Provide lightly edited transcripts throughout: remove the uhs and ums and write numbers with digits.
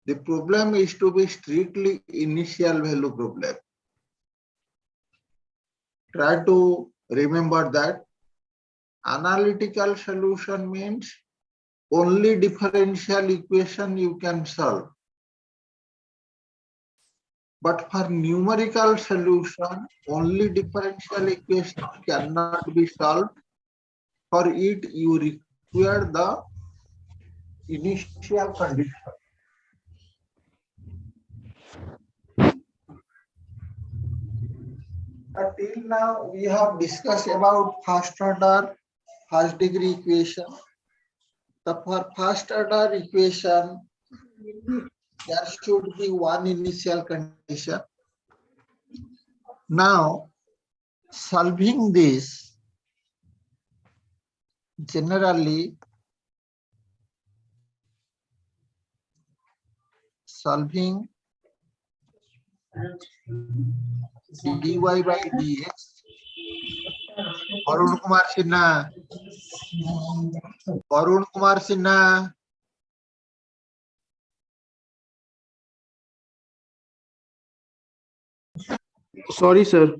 The problem is to be strictly initial value problem. Try to remember that analytical solution means only differential equation you can solve. But for numerical solution, only differential equation cannot be solved. For it, you require the initial condition. Till now, we have discussed about first order, first degree equation. For first order equation, there should be one initial condition. Now, solving this, generally, solving dy by dx, Arun Kumar Sinha, Arun Kumar Sinha. Sorry, sir.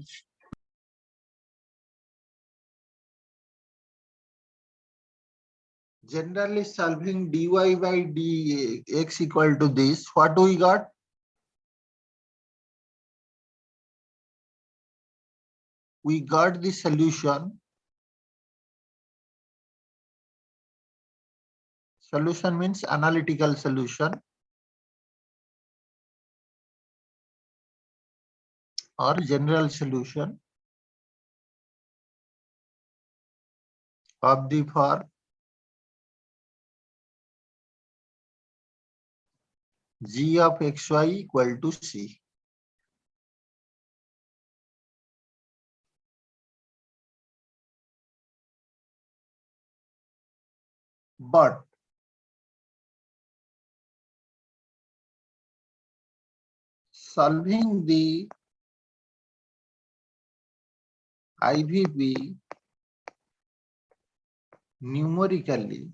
Generally, solving dy by dx equal to this, what do we got? We got the solution. Solution means analytical solution or general solution of the for g of xy equal to c. But solving the IVP numerically,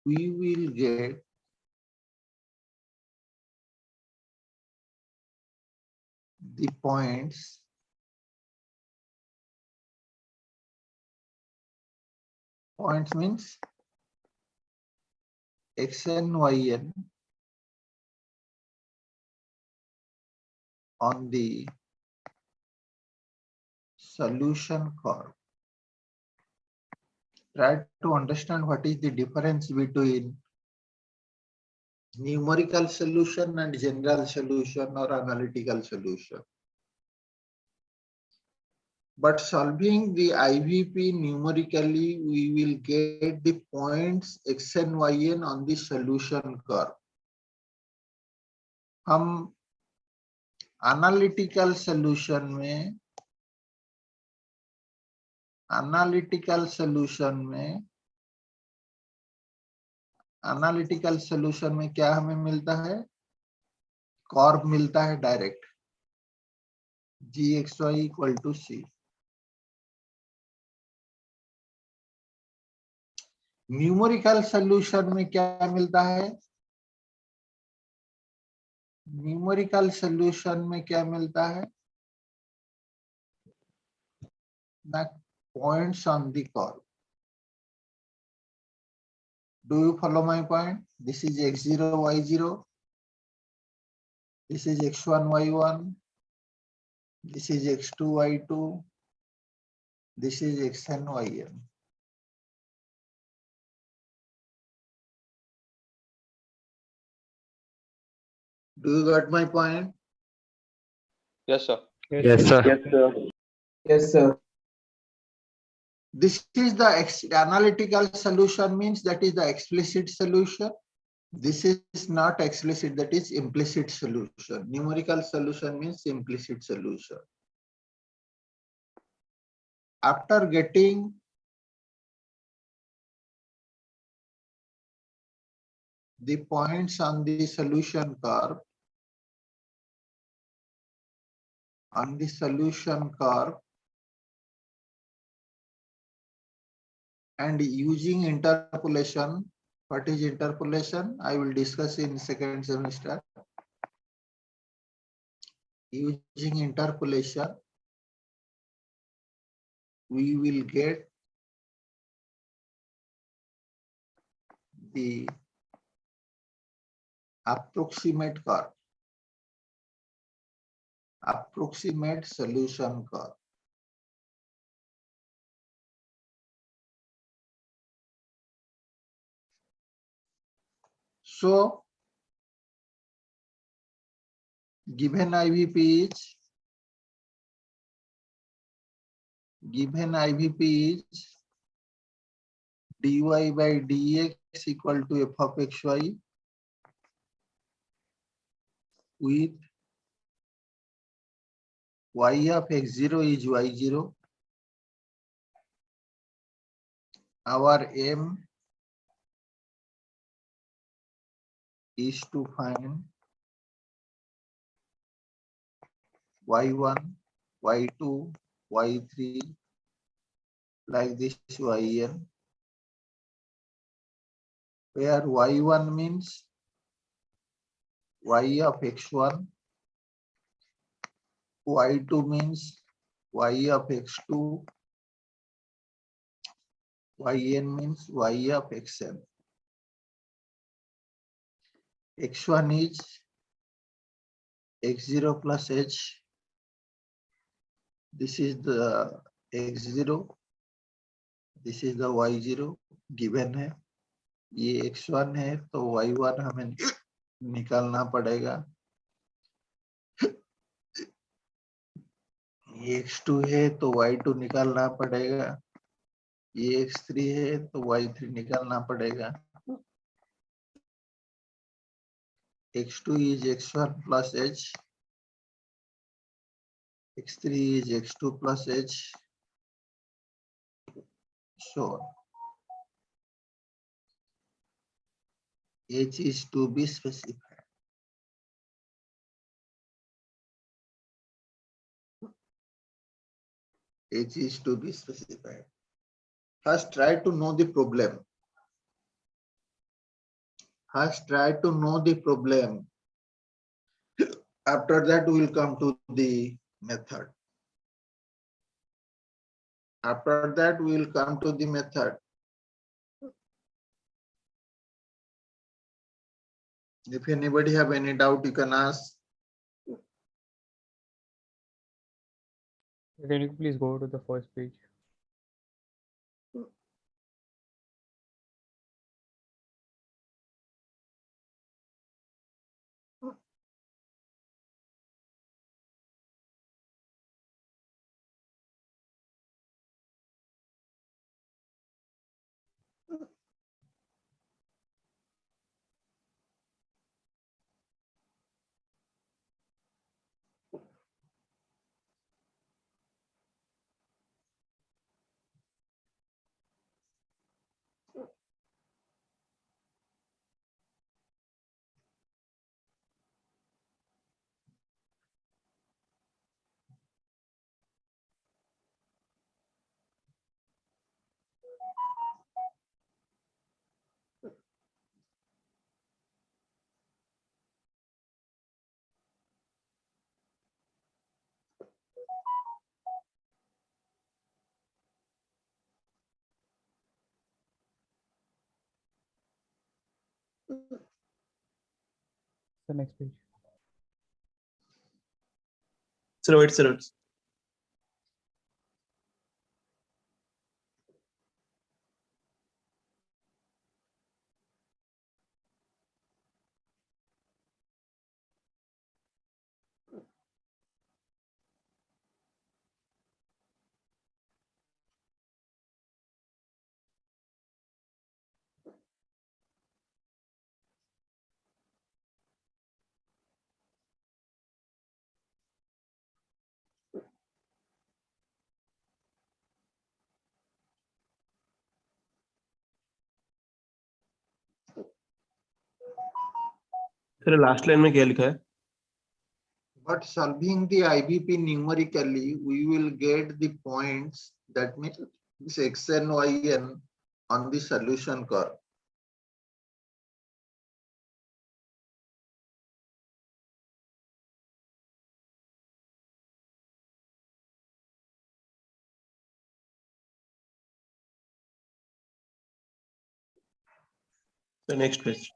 we will get the points means xn, yn on the solution curve. Try to understand what is the difference between numerical solution and general solution or analytical solution. But solving the IVP numerically, we will get the points x and yn on the solution curve. हम analytical solution में analytical solution में क्या हमें मिलता है? Curve मिलता है direct gxy equal to c. Numerical solution में क्या मिलता है? न्यूमेरिकल सॉल्यूशन में क्या मिलता है? The points on the curve. Do you follow my point? This is x0, y0. This is x1, y1. This is x2, y2. This is xn, yn. Do you got my point? Yes, sir. Yes, sir. Yes, sir. Yes, sir. This is the analytical solution, means that is the explicit solution. This is not explicit, that is implicit solution. Numerical solution means implicit solution. After getting the points on the solution curve, and using interpolation. What is interpolation? I will discuss in second semester. Using interpolation, we will get the approximate curve, approximate solution curve. So, given IVP is dy by dx equal to f of xy with y of x0 is y0. Our aim is to find y1, y2, y3 like this yn, where y1 means y of x1, y2 means y of x2, yn means y of xn. x1 is x0 plus h. This is the x0, this is the y0 given है. ये x1 है तो y1 हमें निकालना पड़ेगा. ये x2 है तो y2 निकालना पड़ेगा. ये x3 है तो y3 निकालना पड़ेगा. x2 is x1 plus h. x3 is x2 plus h. So h is to be specified. H is to be specified. First, try to know the problem. First, try to know the problem. After that, we will come to the method. After that, we will come to the method. If anybody have any doubt, you can ask. Can you please go to the first page? The next page. Sir, wait, sir. Sir last line में क्या लिखा है? But solving the IVP numerically, we will get the points. That means this xn, yn on the solution curve. The next page.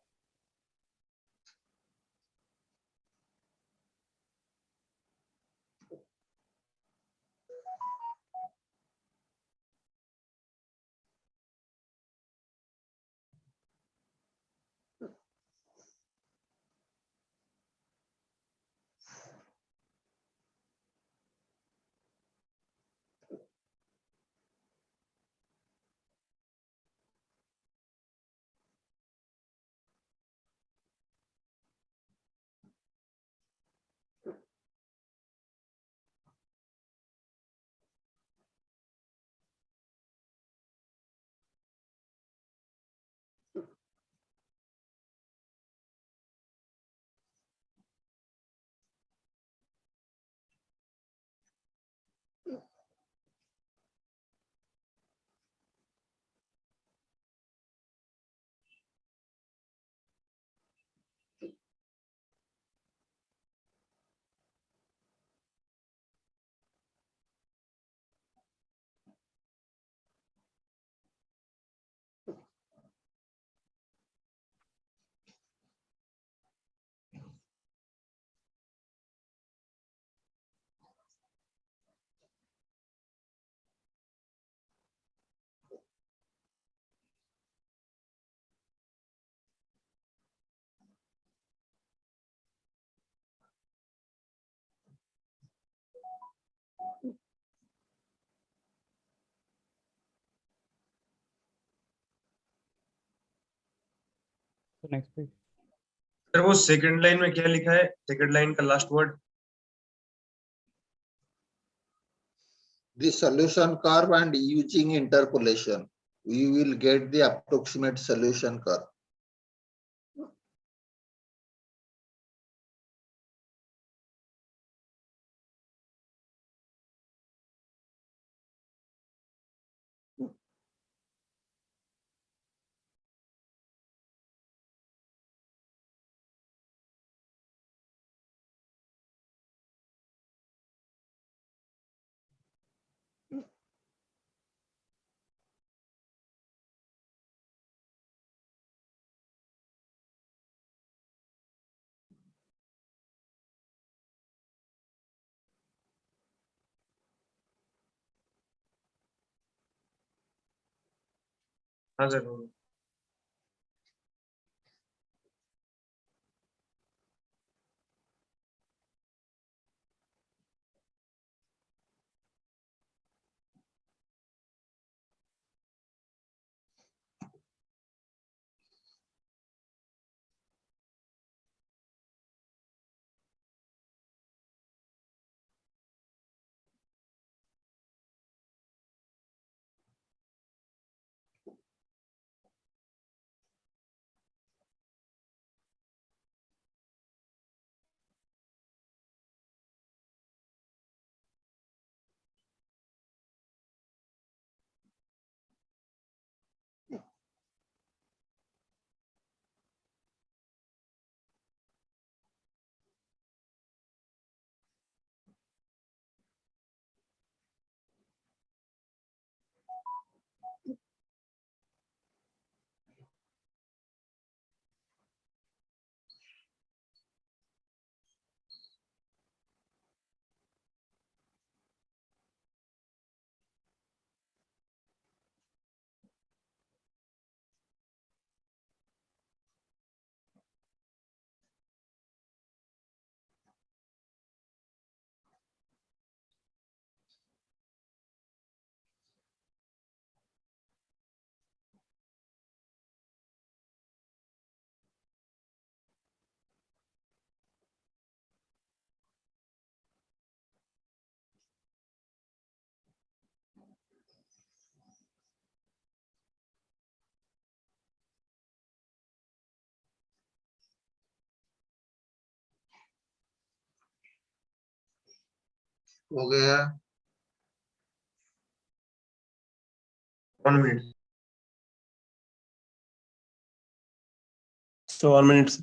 So next page. Sir वो second line में क्या लिखा है? Second line का last word. The solution curve and using interpolation, we will get the approximate solution curve. हाँ sir. हो गया. 1 minute. So 1 minute.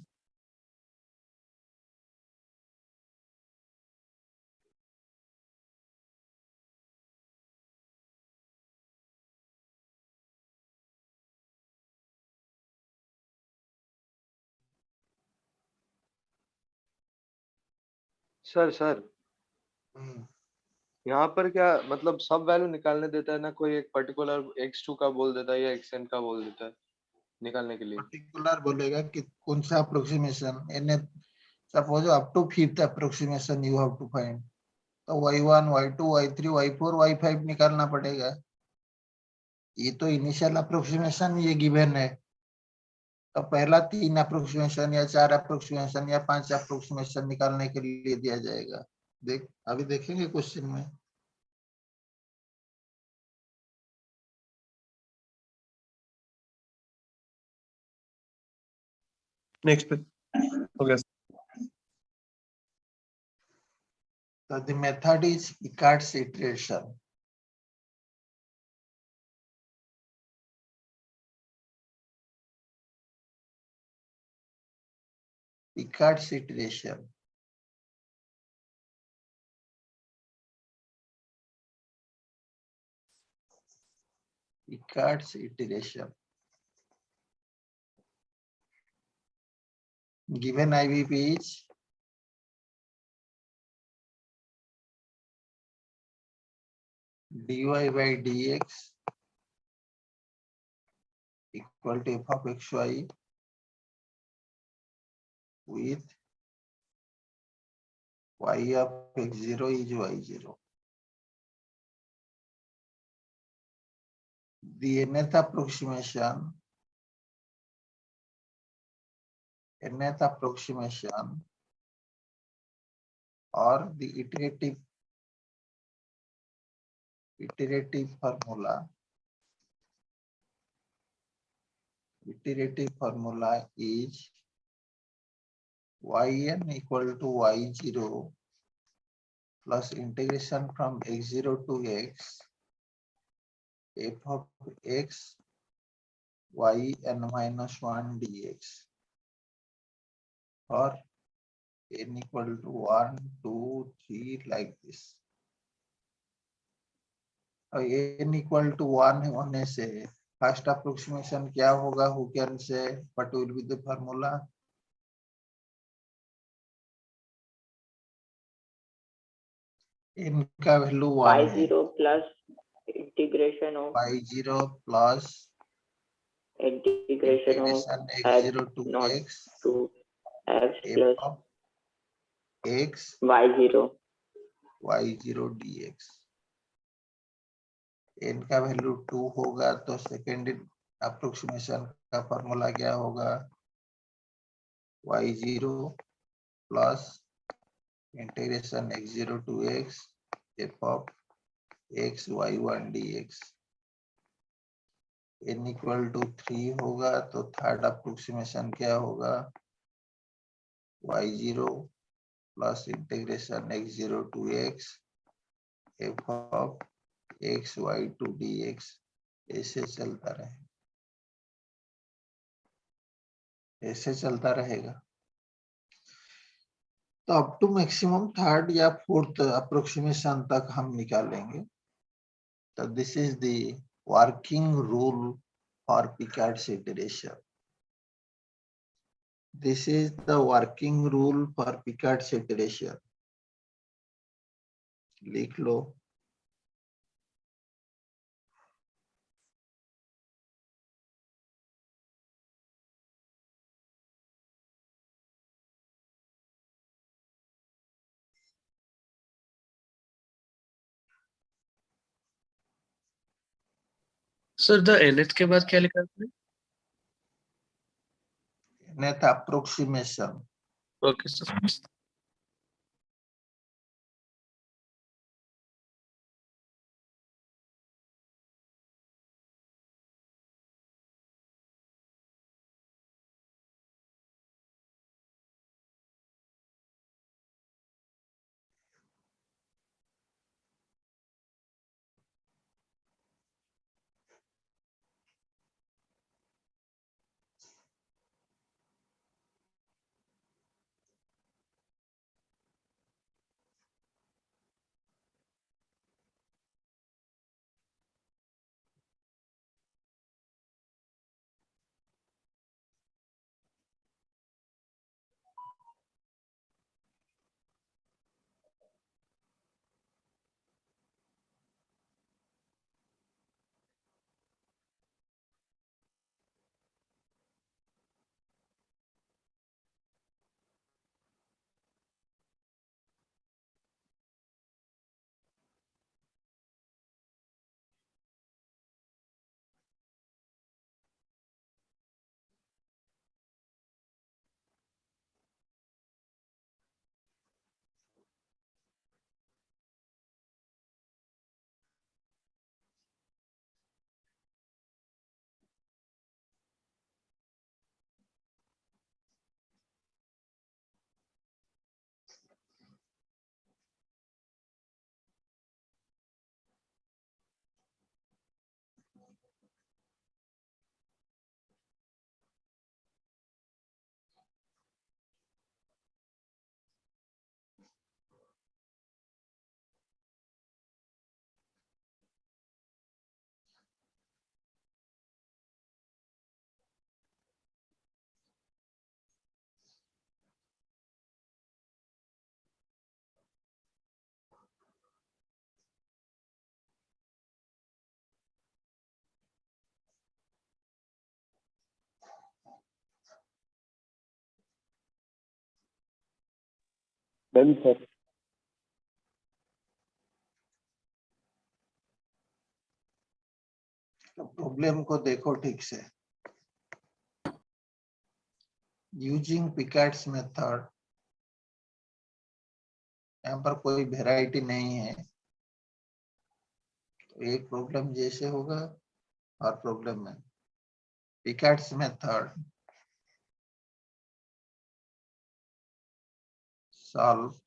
Sir हम्म, यहाँ पर क्या मतलब सब वैल्यू निकालने देता है ना, कोई एक पर्टिकुलर x2 का बोल देता है या xn का बोल देता है निकालने के लिए? पर्टिकुलर बोलेगा कि कौन सा approximation N, suppose up to fifth approximation you have to find, तो y1 y2 y3 y4 y5 निकालना पड़ेगा। ये तो इनिशियल अप्रोक्सीमेशन ये गिवन है, तो पहला 3 अप्रोक्सीमेशन या 4 अप्रोक्सीमेशन या 5 अप्रोक्सीमेशन निकालने के लिए दिया जाएगा। देख अभी देखेंगे क्वेश्चन में। Next पे हो गया। So the method is Picard's iteration. Picard's iteration. Picard's iteration. Given IVP is dy by dx equal to f of xy with y of x0 is y0. The nth approximation or the iterative formula is yn equal to y0 plus integration from x0 to x f of x y n minus 1 dx or n equal to 1, 2, 3 like this. और n equal to 1 होने से first approximation क्या होगा, who can say what will be the formula? n का value 1 है, y0 plus integration of y0 plus integration of integration x x0 to not x to x f plus of x y0 y0 dx. n का value 2 होगा तो second approximation का formula क्या होगा, y0 plus integration x0 to x f of x y1 dx. n equal to 3 होगा तो third approximation क्या होगा, y0 plus integration x0 to x f of x y2 dx. ऐसे चलता रहे, ऐसे चलता रहेगा। तो अप टू मैक्सिमम थर्ड या फोर्थ अप्रोक्सीमेशन तक हम निकालेंगे। तो this is the working rule for Picard's iteration. This is the working rule for Picard's iteration. लिख लो। सर द nth के बाद क्या लिखा है आपने? Nth approximation. Okay sir. Done sir. Problem को देखो ठीक से। यूजिंग पिकार्ड्स मेथड, यहाँ पर कोई वेराइटी नहीं है, तो एक प्रॉब्लम जैसे होगा और प्रॉब्लम में Picard's method solve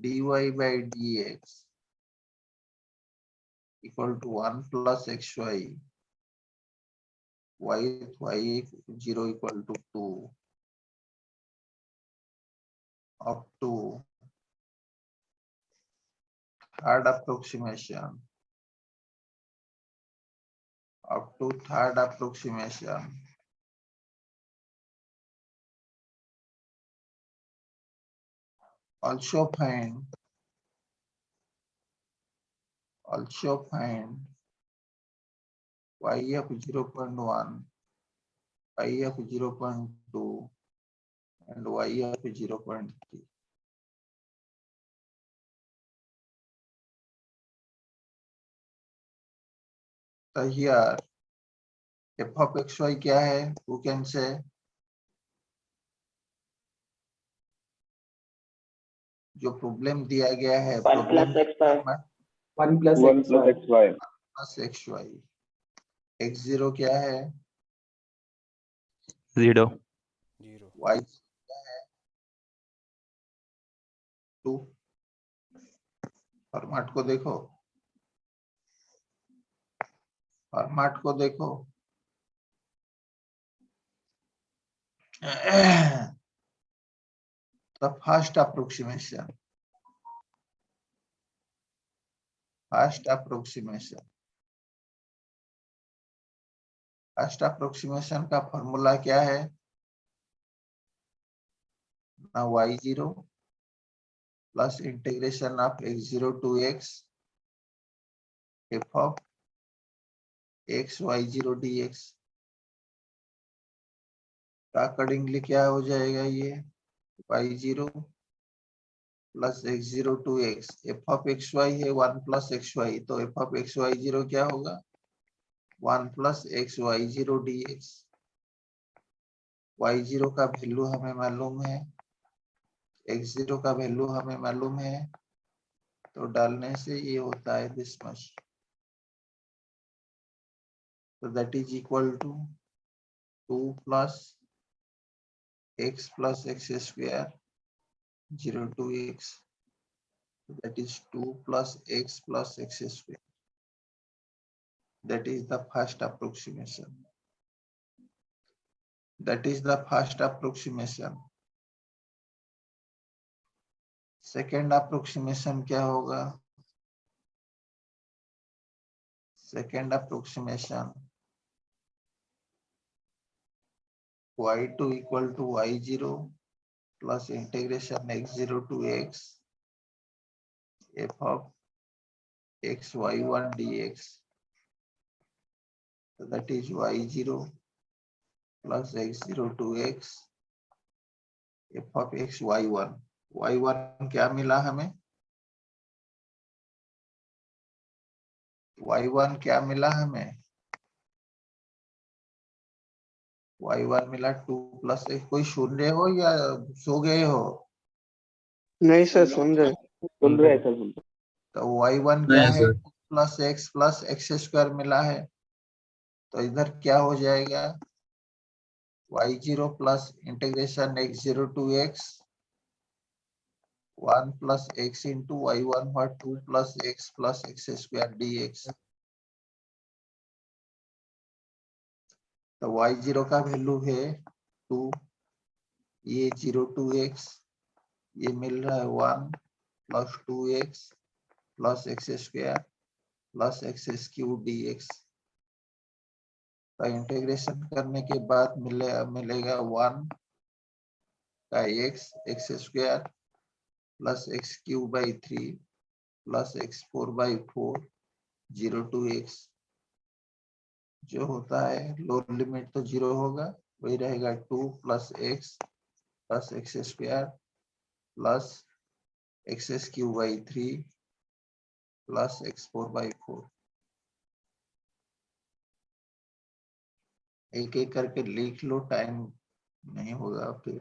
dy by dx equal to 1 plus xy, y 0 equal to 2 up to third approximation, also find y of 0.1, y of 0.2 and y of 0.3. So here f of xy क्या है? Who can say? जो problem दिया गया है, 1 plus xy. 1 plus 1 plus xy. Plus xy, x0 क्या है? 0. y क्या है? 2. फॉर्मेट को देखो, the first approximation का फॉर्मूला क्या है? ना y0 plus integration of x0 to x f of x y0 dx का अकॉर्डिंगली क्या हो जाएगा? ये y0 plus x0 to x, f of xy है 1 plus xy, तो f of xy0 क्या होगा? 1 plus xy0 dx. y0 का वैल्यू हमें मालूम है, x0 का वैल्यू हमें मालूम है, तो डालने से ये होता है this much. So that is equal to 2 plus x square 0 to x. That is 2 plus x square. That is the first approximation. Second approximation क्या होगा? Second approximation y2 equal to y0 plus integration x0 to x f of x y1 dx. So that is y0 plus x0 to x f of x y1. y1 क्या मिला हमें? y1 क्या मिला हमें? y1 मिला 2 plus x. कोई सुन रहे हो या सो गए हो? नहीं सर, सुन रहे। सुन रहे हैं सर, सुन रहे तो y1 क्या है? 2 plus x square मिला है, तो इधर क्या हो जाएगा? y0 plus integration x0 to x 1 plus x into y1 what 2 plus x square dx. तो y0 का वैल्यू है 2, ये 0 to x, ये मिल रहा है 1 plus 2x plus x square plus x cube dx. तो इंटीग्रेशन करने के बाद मिलेगा 1 का x square plus x cube by 3 plus x4 by 4 0 to x. जो होता है लोअर लिमिट तो 0 होगा, वही रहेगा 2 plus x plus x square plus x cube by 3 plus x4 by 4। एक एक करके लिख लो, टाइम नहीं होगा फिर।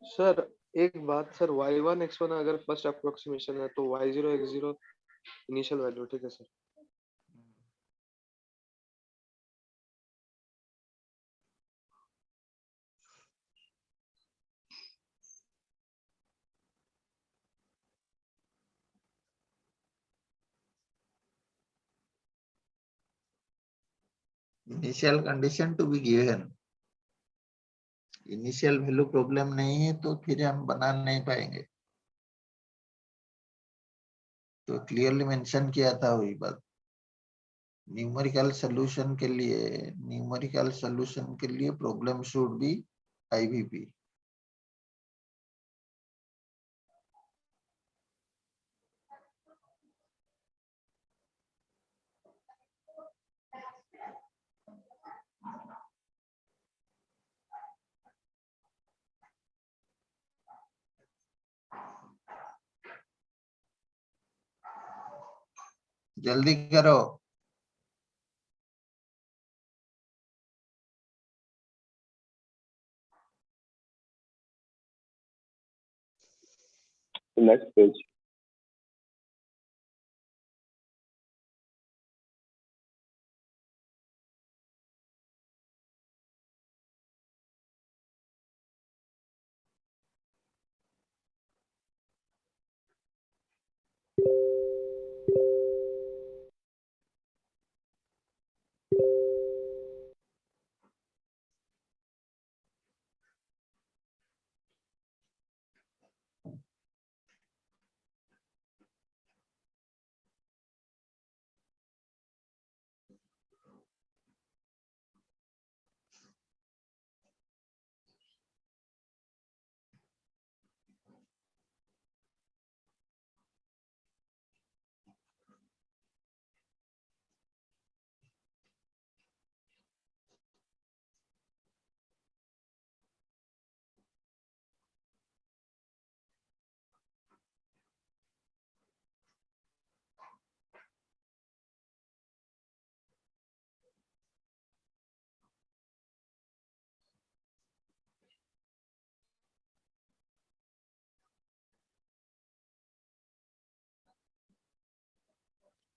सर एक बात सर, y1 x1 अगर फर्स्ट अप्रोक्सीमेशन है तो y0 x0 इनिशियल वैल्यू, ठीक है sir? Initial condition to be given. Initial value problem नहीं है तो फिर हम बना नहीं पाएंगे, तो क्लियरली मेंशन किया था वही बात। न्यूमेरिकल सॉल्यूशन के लिए प्रॉब्लम शुड बी IVP। जल्दी करो। Next page.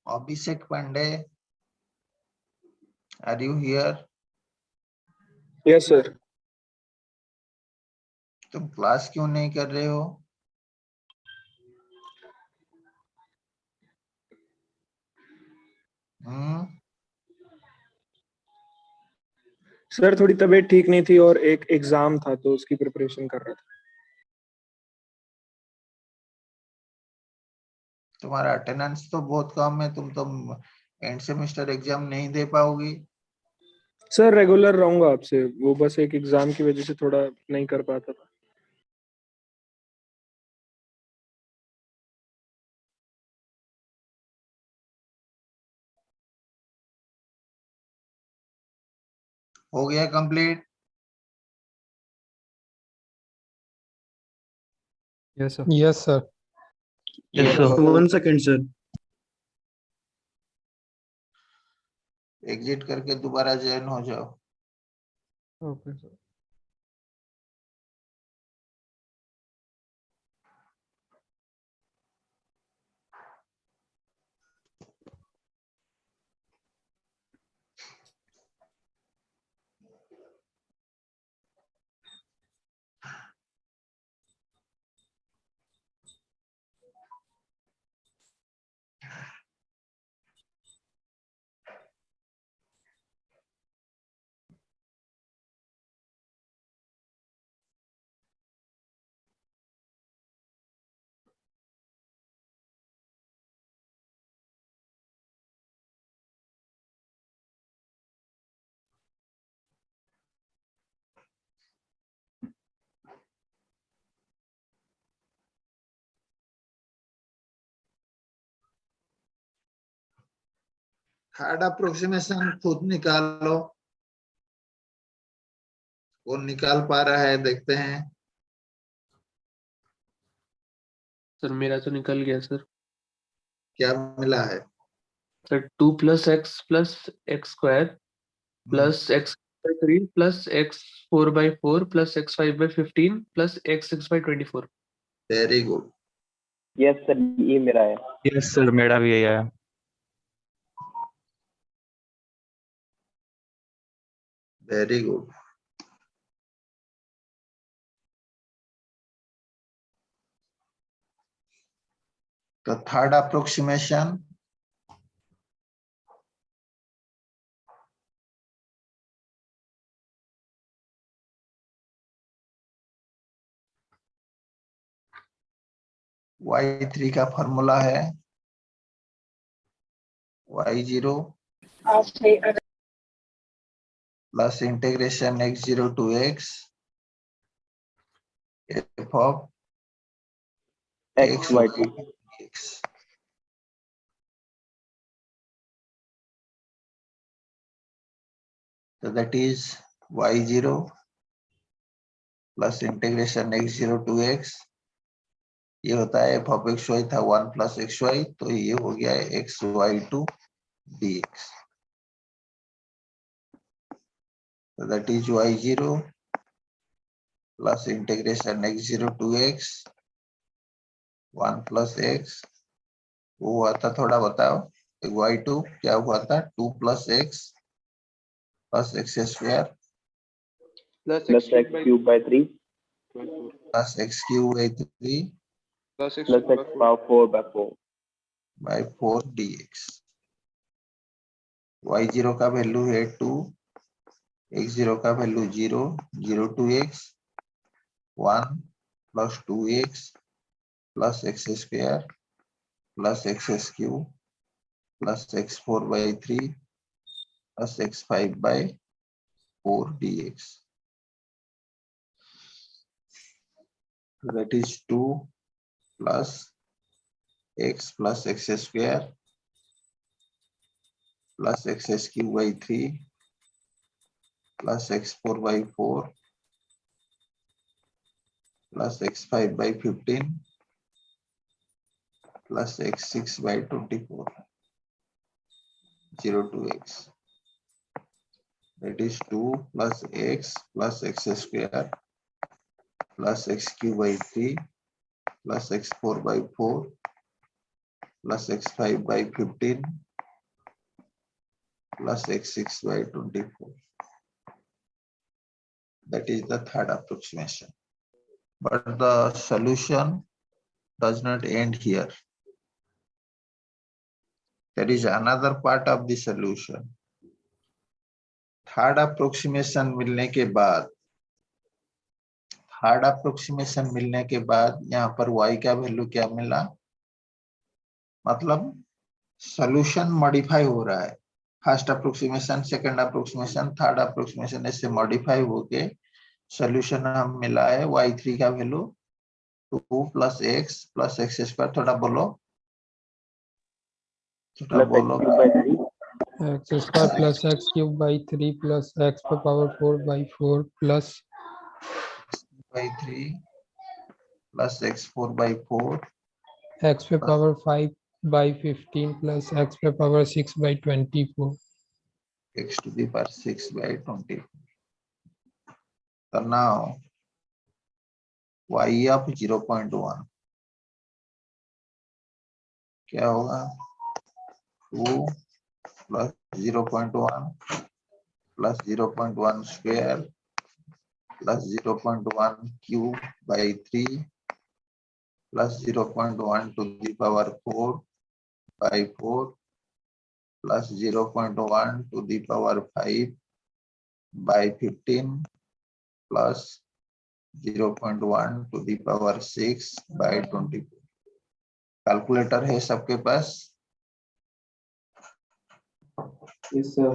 Abhishek Pandey, are you here? Yes, sir. तुम क्लास क्यों नहीं कर रहे हो? हम्म, सर थोड़ी तबीयत ठीक नहीं थी और एक एग्जाम था तो उसकी प्रिपरेशन कर रहा था। तुम्हारा अटेंडेंस तो बहुत कम है, तुम तो एंड सेमेस्टर एग्जाम नहीं दे पाओगी। सर रेगुलर रहूंगा आपसे, वो बस एक एग्जाम की वजह से थोड़ा नहीं कर पाता था। हो गया complete? Yes, sir. Yes, sir. Yes, sir. 1 second, sir. Exit करके दोबारा ज्वाइन हो जाओ। Okay, sir. थर्ड अप्रोक्सीमेशन खुद निकालो, कौन निकाल पा रहा है देखते हैं। सर मेरा तो निकल गया सर। क्या मिला है? Sir 2 + x square plus x/3 plus x4/4 plus x5/15 plus x6/24। Very good. Yes sir, ये मेरा है। यस सर, मेरा भी यही है। Very good. तो थर्ड अप्रोक्सीमेशन y3 का फॉर्मूला है y0 plus integration x0 to x f of x y2 x। So that is y0 plus integration x0 to x, ये होता है f of xy था 1 + xy, तो ये हो गया xy2 dx। So that is y0 plus integration x0 to x 1 + x, वो हुआ था, थोड़ा बताओ। y2 क्या हुआ था? 2 + x plus x² plus plus x cube by 3 plus x³ plus plus x power 4/4 by 4 dx। y0 का वैल्यू है 2, x0 का value 0, 0 to x 1 plus 2x plus x² plus x³ plus x4/3 plus x5/4 dx। That is 2 plus x plus x² plus x³/3 plus x4/4 plus x5/15 plus x6/24, 0 to x. That is 2 plus x plus x² plus x³/3 plus x4/4 plus x5/15 plus x6/24. That is the third approximation. But the solution does not end here. there is another part of the solution. Third approximation मिलने के बाद यहाँ पर y का value क्या मिला, मतलब solution modify हो रहा है। First approximation, second approximation, third approximation ऐसे मॉडिफाई होके सॉल्यूशन हम मिला है y3 का वैल्यू 2 + x + x²। थोड़ा बोलो, Plus x cube by 3. x² + x³ by 3 plus x to power 4/4 plus by 3 plus x4/4 x to power 5/15 plus x to power 6/24. x to the power 6/20. So now y of 0.1 क्या होगा, 2 plus 0.1 plus 0.1 square plus 0.1 cube by 3 plus 0.1 to the power 4/4 plus 0.1 to the power 5/15 plus 0.1 to the power 6/24। Calculator है सबके पास? Yes, sir.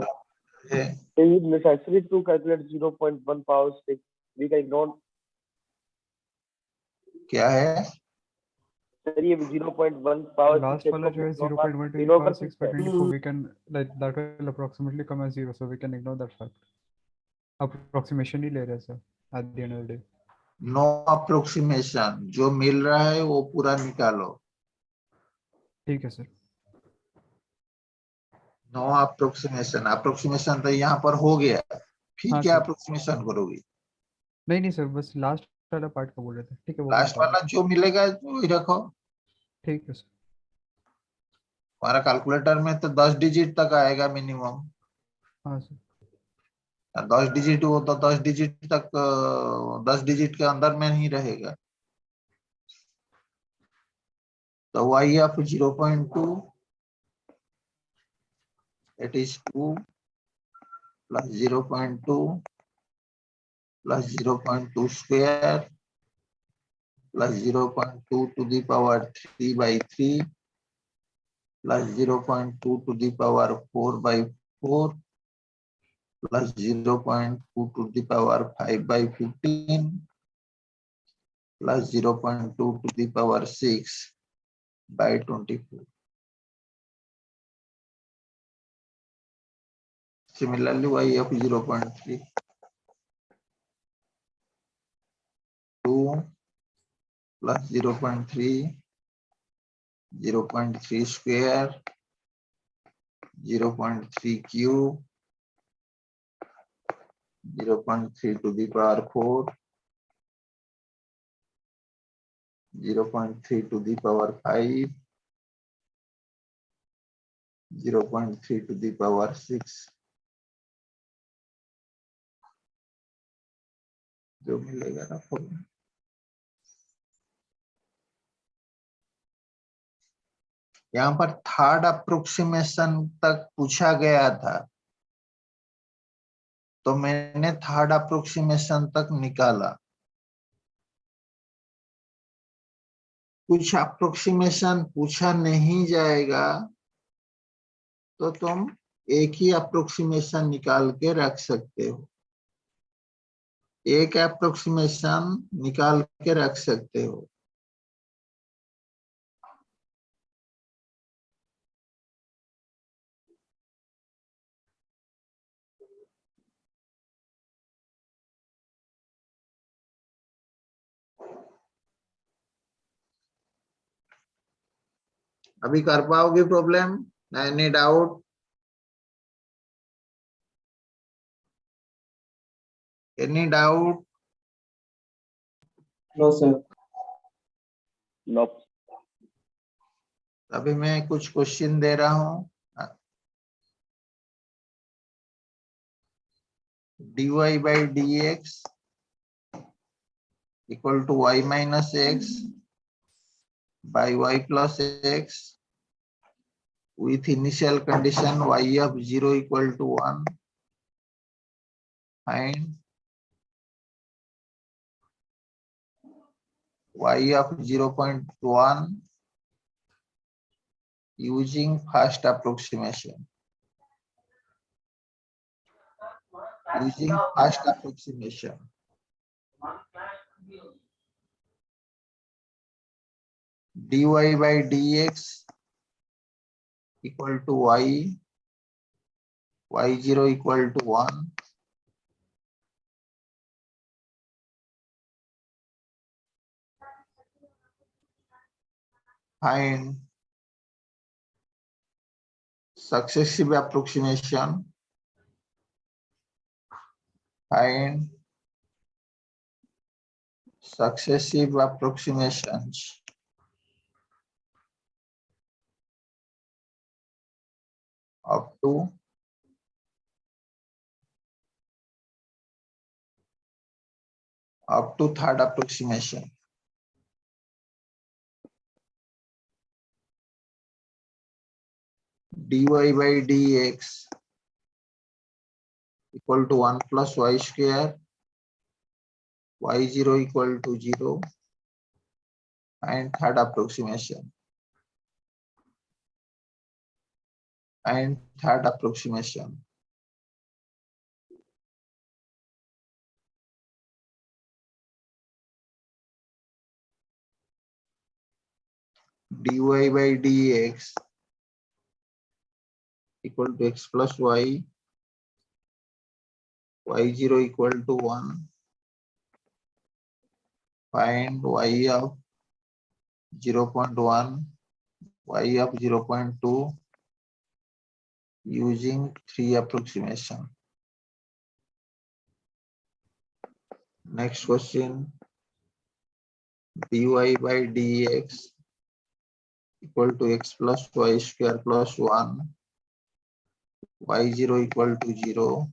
है। Is it necessary to calculate 0.1 power 6? We can ignore. क्या है? Sir, ये 0.1 power Last 6 वाला जो है 0.1 to the power 6/24, we can, like, that will approximately come as 0, so we can ignore that fact. Approximation ही ले रहे हैं sir at the end of the day. No approximation, जो मिल रहा है वो पूरा निकालो। ठीक है सर। नो अप्रोक्सीमेशन तो यहाँ पर हो गया, फिर हाँ क्या सर। अप्रोक्सीमेशन करोगी? नहीं सर, बस लास्ट वाला पार्ट का बोल रहे थे। ठीक है, वो लास्ट वाला जो मिलेगा वही रखो। ठीक है सर। हमारा कैलकुलेटर में तो 10 डिजिट तक आएगा मिनिमम। हाँ सर। 10 डिजिट वो तो 10 डिजिट तक 10 डिजिट के अंदर में ही रहेगा। तो y of 0.2 it is 2 plus 0.2 plus 0.2 square plus 0.2 to the power 3/3 plus 0.2 to the power 4/4 plus 0.2 to the power 5/15 plus 0.2 to the power 6/24. Similarly, y of 0.3 2 plus 0.3 0.3 square 0.3 cube 0.3 to the power 4 0.3 to the power 5 0.3 to the power 6 जो मिलेगा ना formula. यहाँ पर third approximation तक पूछा गया था, तो मैंने थर्ड अप्रोक्सीमेशन तक निकाला। कुछ अप्रोक्सीमेशन पूछा नहीं जाएगा तो तुम एक ही अप्रोक्सीमेशन निकाल के रख सकते हो, एक अप्रोक्सीमेशन निकाल के रख सकते हो। अभी कर पाओगे problem? Any doubt? Any doubt? No, sir. No. अभी मैं कुछ क्वेश्चन दे रहा हूं। dy by dx equal to y minus x by y plus x with initial condition y of 0 equal to 1 and y of 0.1 using first approximation. Using first approximation. dy by dx equal to y0 equal to 1. Find successive approximation. Find successive approximations up to third approximation. dy by dx equal to 1 plus y square, y0 equal to 0, and third approximation. And third approximation. dy by dx equal to x plus y, y0 equal to 1. Find y of 0.1, y of 0.2 using 3 approximation. Next question, dy by dx equal to x plus y square plus 1, y0 equal to 0,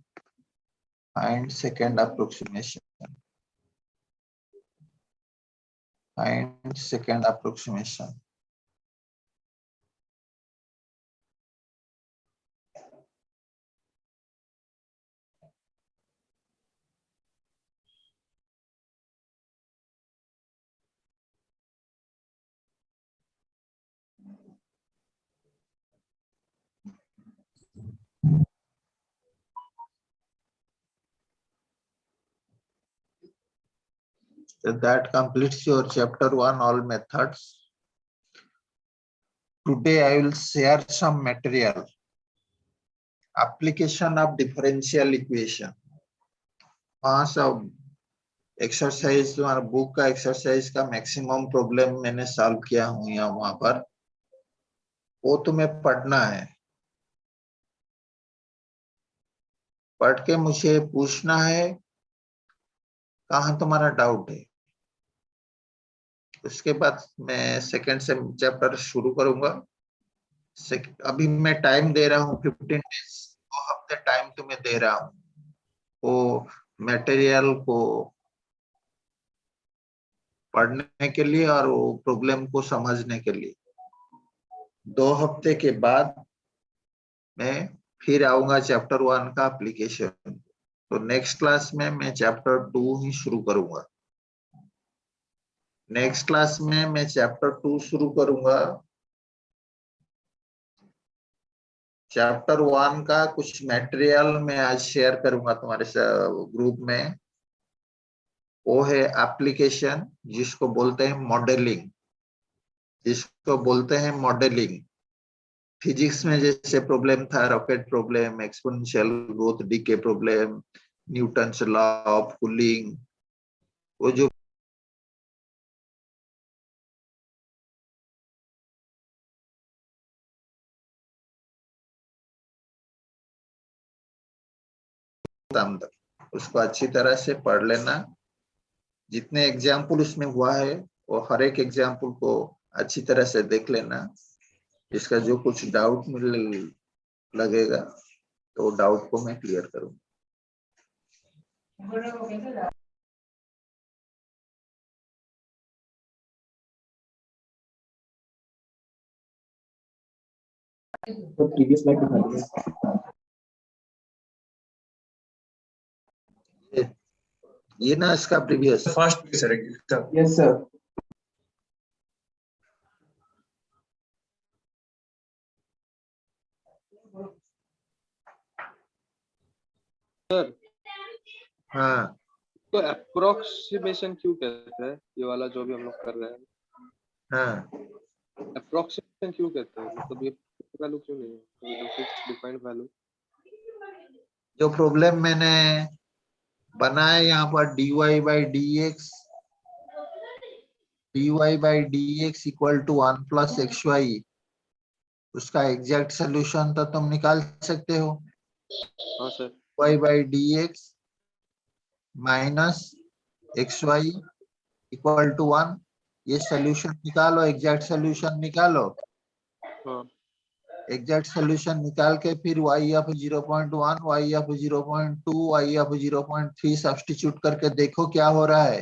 and second approximation. And second approximation. So that completes your chapter 1, all methods. Today I will share some material. Application of differential equation. वहां सब exercise तुम्हारा book का exercise का maximum problem मैंने solve किया हूं यहाँ वहां पर, वो तुम्हें पढ़ना है। पढ़ के मुझे पूछना है कहाँ तुम्हारा डाउट है। उसके बाद मैं सेकंड से चैप्टर शुरू करूंगा। अभी मैं टाइम दे रहा हूँ 15 डेज, 2 हफ्ते टाइम तुम्हें दे रहा हूँ वो मटेरियल को पढ़ने के लिए और वो प्रॉब्लम को समझने के लिए। 2 हफ्ते के बाद मैं फिर आऊंगा चैप्टर 1 का एप्लीकेशन। तो नेक्स्ट क्लास में मैं चैप्टर 2 ही शुरू करूंगा। नेक्स्ट क्लास में मैं चैप्टर 2 शुरू करूंगा। चैप्टर 1 का कुछ मटेरियल मैं आज शेयर करूंगा तुम्हारे ग्रुप में। वो है एप्लीकेशन, जिसको बोलते हैं मॉडलिंग, जिसको बोलते हैं मॉडलिंग। फिजिक्स में जैसे प्रॉब्लम था rocket problem, exponential growth decay problem, Newton's law of cooling, वो जो उसको अच्छी तरह से पढ़ लेना। जितने एग्जाम्पल उसमें हुआ है वो हर एक एग्जाम्पल को अच्छी तरह से देख लेना। इसका जो कुछ डाउट लगेगा तो डाउट को मैं क्लियर करूंगा। तो प्रीवियस स्लाइड दिखा दीजिए। ये ना इसका प्रीवियस। फास्ट सर एकदम। Yes sir. सर हाँ तो अप्रोक्सीमेशन क्यों कहते हैं, ये वाला जो भी हम लोग कर रहे हैं, हाँ, अप्रोक्सीमेशन क्यों कहते हैं, मतलब ये वैल्यू क्यों नहीं है, फिक्स्ड डिफाइंड वैल्यू। जो प्रॉब्लम मैंने बनाया यहाँ पर dy by D X equal to 1 plus X Y, उसका एग्जैक्ट सोल्यूशन तो तुम निकाल सकते हो। हाँ sir. y by D X minus X Y equal to 1, ये सोल्यूशन निकालो, एग्जैक्ट सोल्यूशन निकालो। हाँ एग्जैक्ट सोल्यूशन निकाल के फिर y of 0.1, y of 0.2, y of 0.3 substitute करके देखो क्या हो रहा है।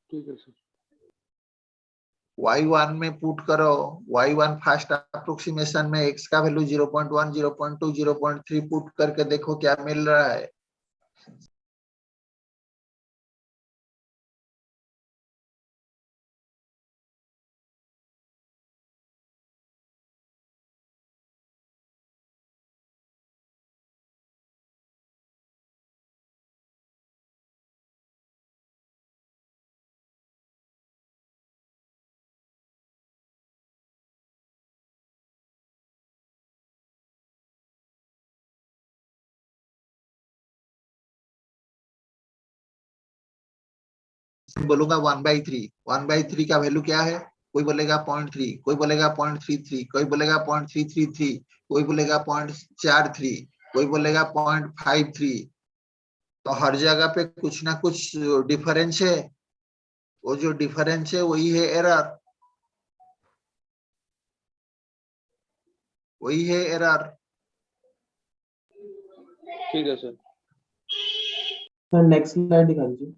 ठीक है सर। y1 में पुट करो, y1 फास्ट अप्रोक्सीमेशन में x का वैल्यू 0.1, 0.2, 0.3 पुट करके देखो क्या मिल रहा है। बोलूंगा 1/3 का वैल्यू क्या है, कोई बोलेगा 0.3, कोई बोलेगा 0.33, कोई बोलेगा 0.333, कोई बोलेगा 0.43, कोई बोलेगा 0.53। तो हर जगह पे कुछ ना कुछ डिफरेंस है, वो जो डिफरेंस है वही है एरर, वही है एरर। ठीक है सर। सर नेक्स्ट स्लाइड दिखा दीजिए।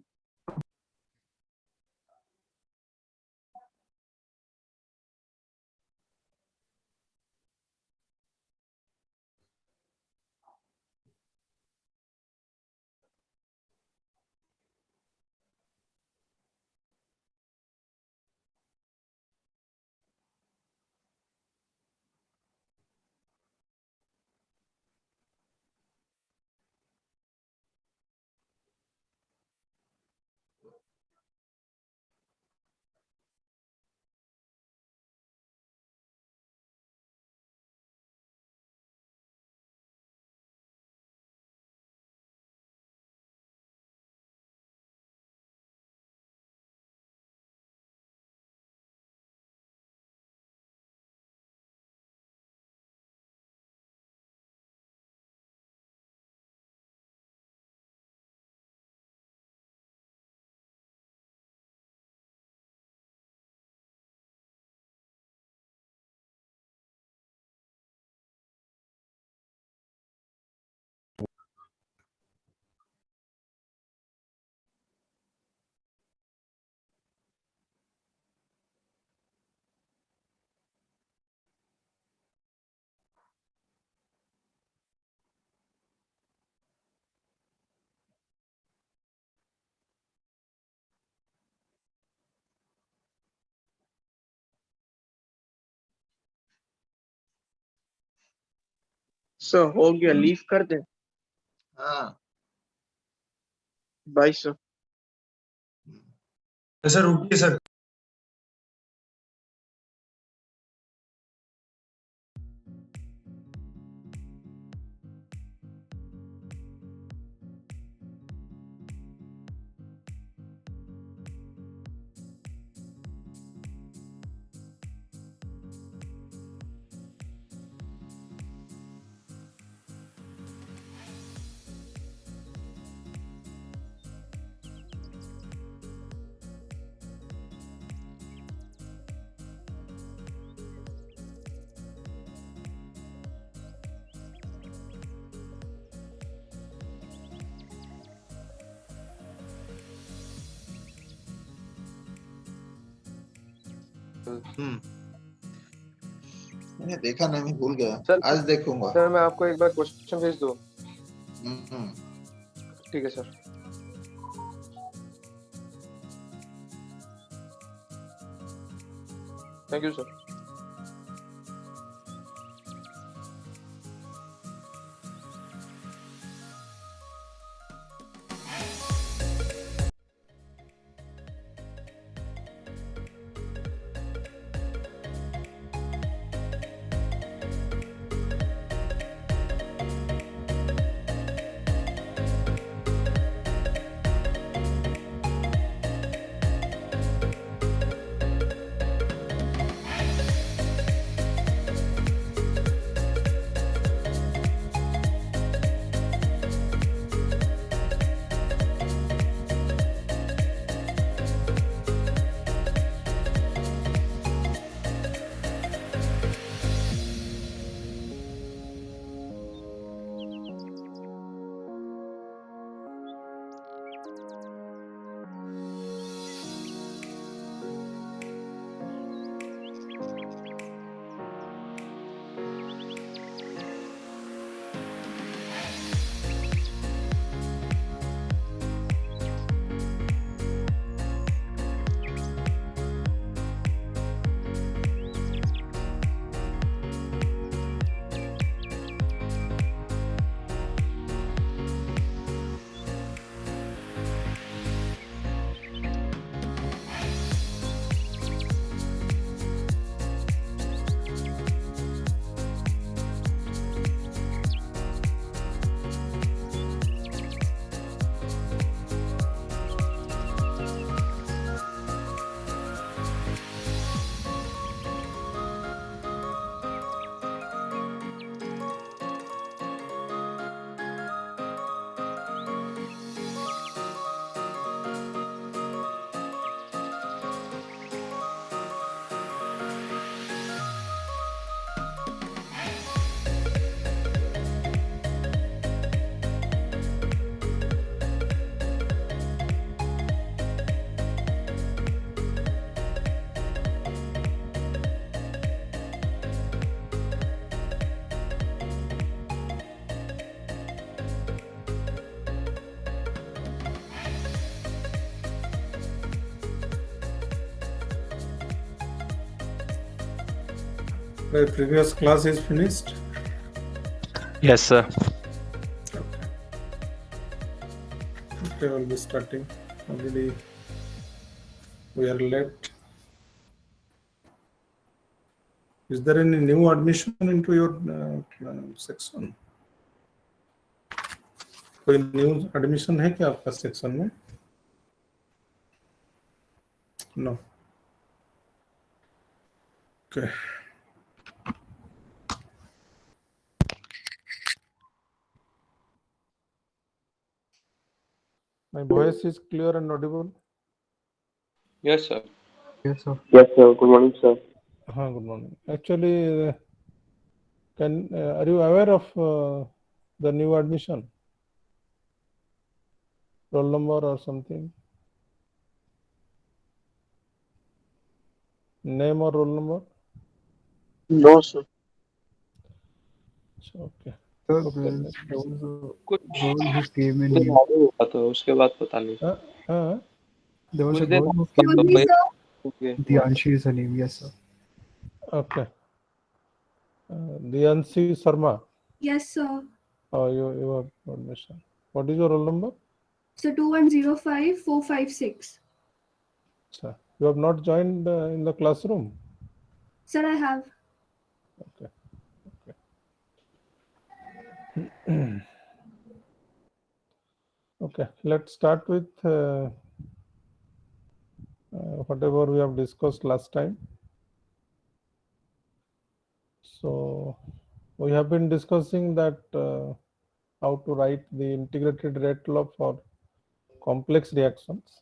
सर हो गया, लीव कर दे। हाँ बाय सर। सर रुकिए सर। मैंने देखा नहीं, मैं भूल गया। सर आज देखूंगा। सर मैं आपको एक बार क्वेश्चन भेज दूं? हम्म, ठीक है sir. Thank you sir. The previous class is finished. Yes, sir. Okay, we'll be starting. Already we are late. Is there any new admission into your section? कोई न्यू एडमिशन है क्या आपका सेक्शन में? No. Okay. My voice is clear and audible. Yes sir. Yes, sir. Yes, sir. Good morning, sir. Good morning. Actually, are you aware of the new admission? Roll number or something? Name or roll number? No, sir. Okay. Sir, Okay, there let's was a कुछ girl who came in. दिन आगे हुआ था, उसके बाद पता नहीं। There was कुछ a दिन girl who आगे came हुआ in. था, ओके, हुआ था। Dianshi is her name. Yes, sir. Okay. Dianshi Sharma. Yes, sir. Oh, you have admission. What is your roll number? So 2105456. Sir, you have not joined in the classroom. Sir, I have. Okay. Okay. Let's start with whatever we have discussed last time. So we have been discussing that how to write the integrated rate law for complex reactions,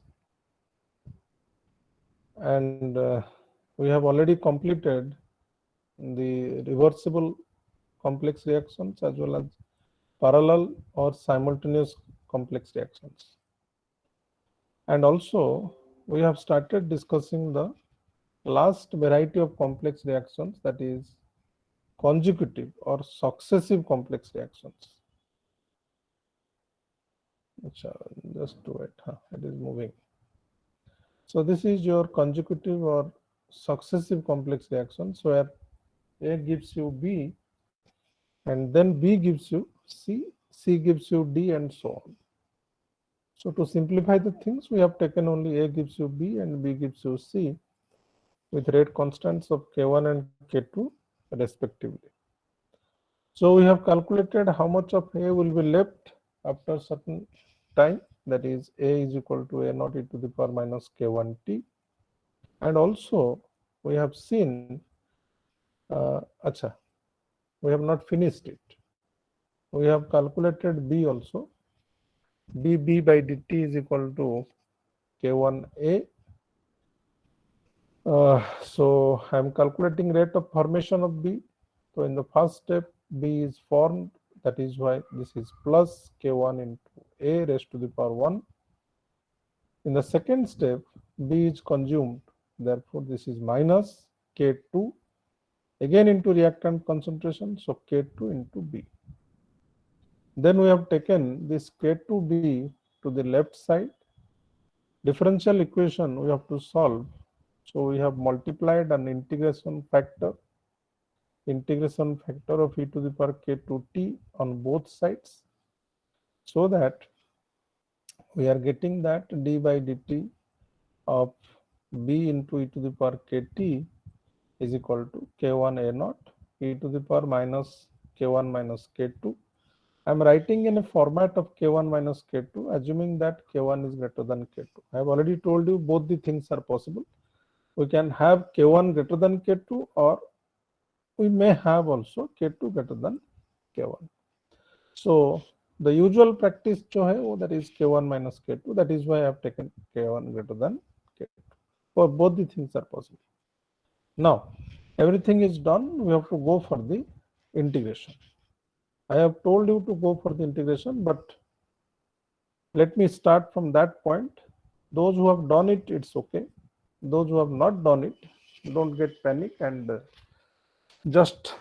and we have already completed the reversible complex reactions as well as parallel or simultaneous complex reactions. And also we have started discussing the last variety of complex reactions, that is consecutive or successive complex reactions. Just wait, it is moving. So this is your consecutive or successive complex reactions where A gives you B and then B gives you C, C gives you D, and so on. So to simplify the things, we have taken only A gives you B and B gives you C with rate constants of K1 and K2 respectively. So we have calculated how much of A will be left after certain time, that is A is equal to A naught e to the power minus K1t. And also we have seen, we have not finished it. We have calculated B also. dB by dt is equal to K1A. So I am calculating rate of formation of B. So in the first step, B is formed. That is why this is plus K1 into A raised to the power 1. In the second step, B is consumed. Therefore, this is minus K2 again into reactant concentration. So K2 into B. Then we have taken this K2B to the left side. Differential equation we have to solve. So we have multiplied an integration factor of e to the power K2t on both sides, so that we are getting that d by dt of B into e to the power Kt is equal to K1 A naught e to the power minus K1 minus K2. I am writing in a format of K1 minus K2, assuming that K1 is greater than K2. I have already told you both the things are possible. We can have K1 greater than K2, or we may have also K2 greater than K1. So the usual practice that is K1 minus K2. That is why I have taken K1 greater than K2. For both the things are possible. Now everything is done. We have to go for the integration. I have told you to go for the integration, but let me start from that point. Those who have done it, it's okay. Those who have not done it, don't get panic and just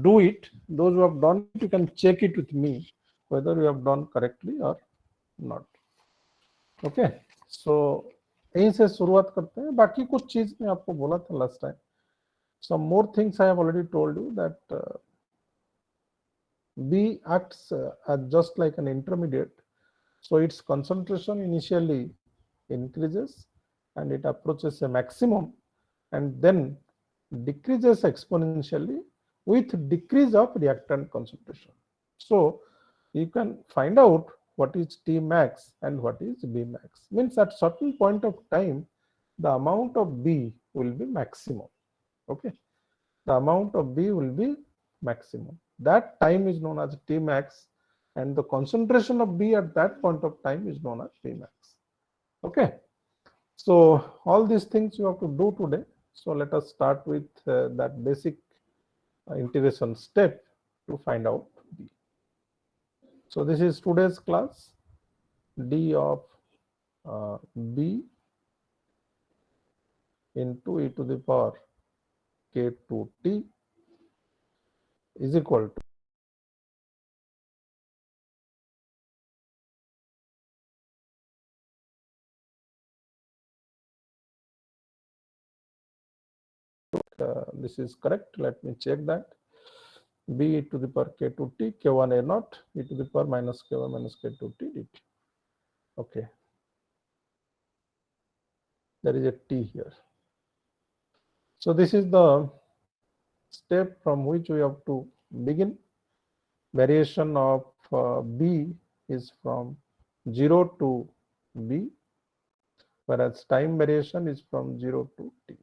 do it. Those who have done it, you can check it with me whether you have done correctly or not. Okay, so यहीं से शुरुआत करते हैं. बाकी कुछ चीज मैं आपको बोला था last time. Some more things I have already told you, that B acts as just like an intermediate. So its concentration initially increases and it approaches a maximum and then decreases exponentially with decrease of reactant concentration. So you can find out what is T max and what is B max. Means at certain point of time, the amount of B will be maximum. Okay, the amount of B will be maximum. That time is known as T max, and the concentration of B at that point of time is known as B max. Okay, so all these things you have to do today. So let us start with that basic integration step to find out B. So this is today's class. D of B into e to the power K2t is equal to this is correct. Let me check that. B to the power K2t, K1 A naught, e to the power minus K1 minus K2t dt. Okay, there is a T here. So this is the step from which we have to begin. Variation of B is from 0 to B, whereas time variation is from 0 to T.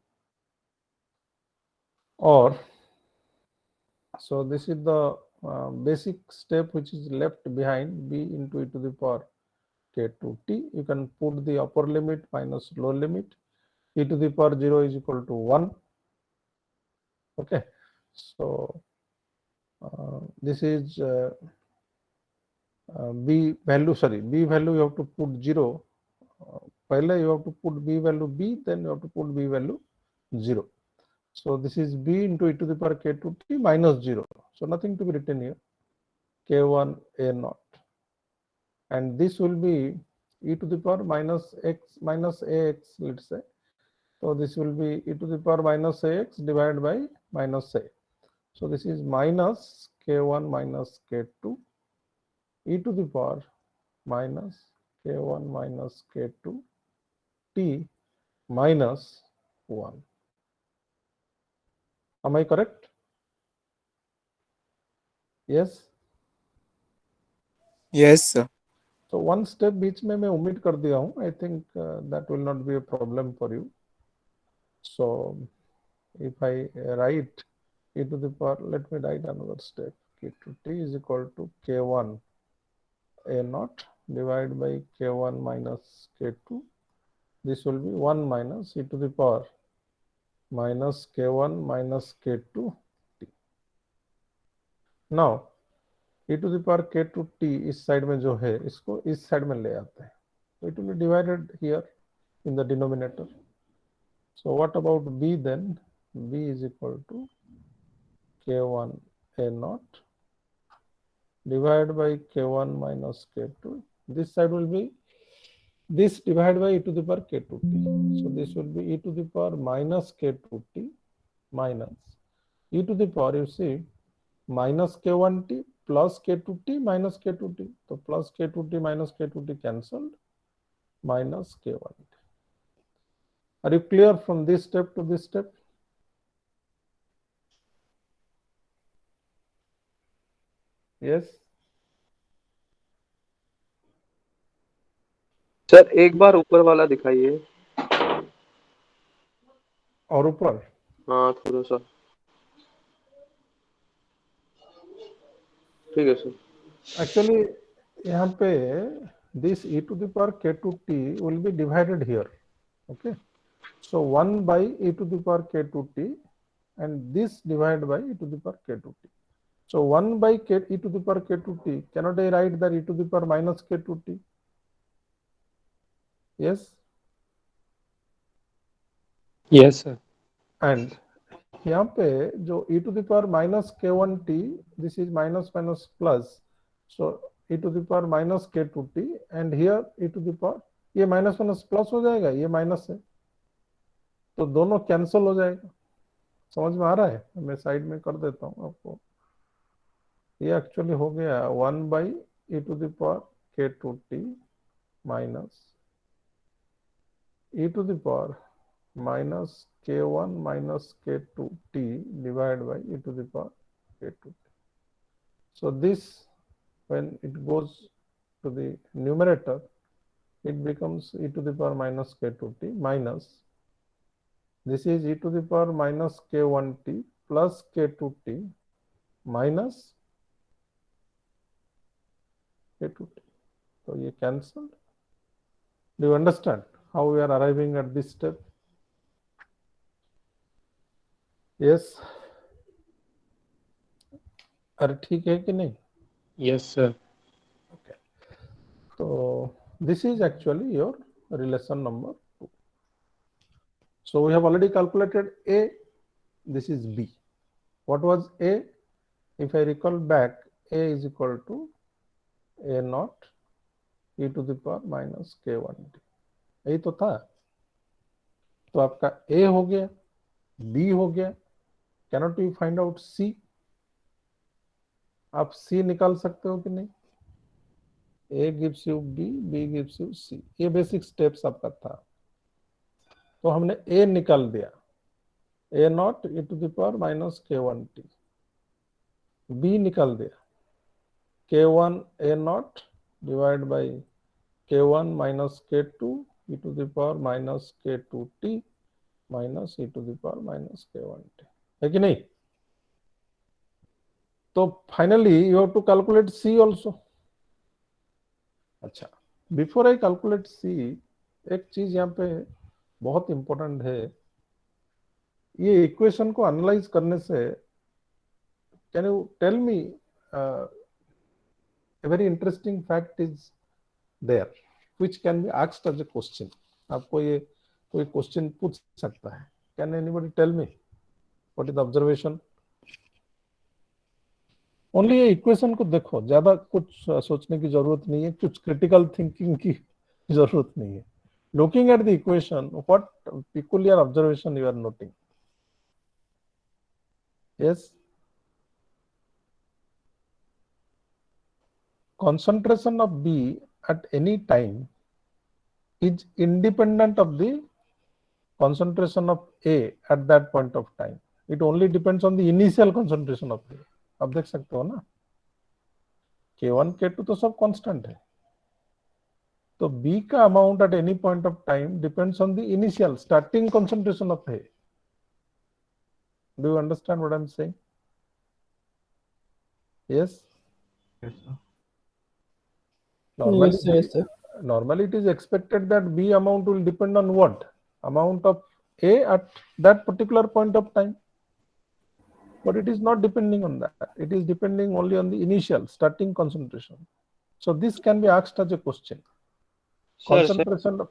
Or so this is the basic step which is left behind, B into e to the power K2t. You can put the upper limit minus lower limit. E to the power 0 is equal to 1. Okay, so this is B value, B value you have to put 0. First you have to put B value B, then you have to put B value 0. So this is b into e to the power k2t minus 0. So nothing to be written here, k1 a naught. And this will be e to the power minus x minus ax, let's say. So this will be e to the power minus ax divided by minus a. So this is minus k1 minus k2 e to the power minus k1 minus k2 t minus 1. Am I correct? Yes. Yes, sir. So one step बीच में मैं omit कर दिया हूँ. I think that will not be a problem for you. So if I write e to the power, let me write another step. K to t is equal to k1 a naught divided by k1 minus k2. This will be 1 minus e to the power minus k1 minus k2 t. Now e to the power k2 t इस side में जो है इसको इस side में ले आते हैं. So it will be divided here in the denominator. So what about b then? B is equal to k1 a naught divided by k1 minus k2. This side will be this divided by e to the power k2t. So this will be e to the power minus k2t minus e to the power, you see, minus k1t plus k2t minus k2t. So plus k2t minus k2t cancelled, minus k1t. Are you clear from this step to this step? Yes. Sir एक बार ऊपर वाला दिखाइए. और ऊपर हाँ थोड़ा सा. ठीक है सर. एक्चुअली यहाँ पे this e to the power k2t will be divided here. Okay. So 1 by e to the power k2t and this divided by e to the power k2t. So 1 by e to the power k2t, cannot I write that e to the power minus k2t? Yes. Yes, sir. And यहाँ पे जो e to the power minus k1t, this is minus minus plus. So e to the power minus k2t and here e to the power, ये minus minus plus हो जाएगा, ये minus है, तो दोनों कैंसिल हो जाएगा. समझ में आ रहा है? मैं साइड में कर देता हूँ आपको. ये एक्चुअली हो गया 1 by e to the power k2t minus e to the power minus k1 minus k2t divided by e to the power k2t. So this, when it goes to the numerator, it becomes e to the power minus k2t minus, this is e to the power minus k1t plus k2t minus k2t. So ये cancelled. Do you understand how we are arriving at this step? Yes. अरे ठीक है कि नहीं? Yes, sir. Okay. So this is actually your relation number 2. So we have already calculated A. This is B. What was A? If I recall back, A is equal to A naught e to the power minus k1t. यही तो था. तो आपका A हो गया, B हो गया. Cannot you find out C? आप C निकाल सकते हो कि नहीं? A gives you B, B gives you C. ये बेसिक स्टेप्स आपका था. तो हमने A निकाल दिया, A not e to the power minus k1t. B निकाल दिया, k1 A not divided by k1 minus k2 e to the power minus k2t minus e to the power minus k1t. है कि नहीं? तो finally you have to calculate C also. अच्छा, before I calculate C, एक चीज यहाँ पे बहुत इंपॉर्टेंट है. ये इक्वेशन को एनालाइज करने से, can you tell me, a very interesting fact is there which can be asked as a question. आपको ये कोई क्वेश्चन पूछ सकता है. Can anybody tell me what is the observation? Only ये इक्वेशन को देखो, ज्यादा कुछ सोचने की जरूरत नहीं है, कुछ क्रिटिकल थिंकिंग की जरूरत नहीं है. Looking at the equation, what peculiar observation you are noting? Yes. Concentration of B at any time is independent of the concentration of A at that point of time. It only depends on the initial concentration of A. आप देख सकते हो ना, K1 K2 तो सब constant है, तो B का amount at any point of time depends on the initial starting concentration of A. Do you understand what I'm saying? Yes. Yes, sir. Normally, Yes, sir, yes, sir. normally it is expected that B amount will depend on what? Amount of A at that particular point of time. But it is not depending on that. It is depending only on the initial starting concentration. So this can be asked as a question. Concentration of,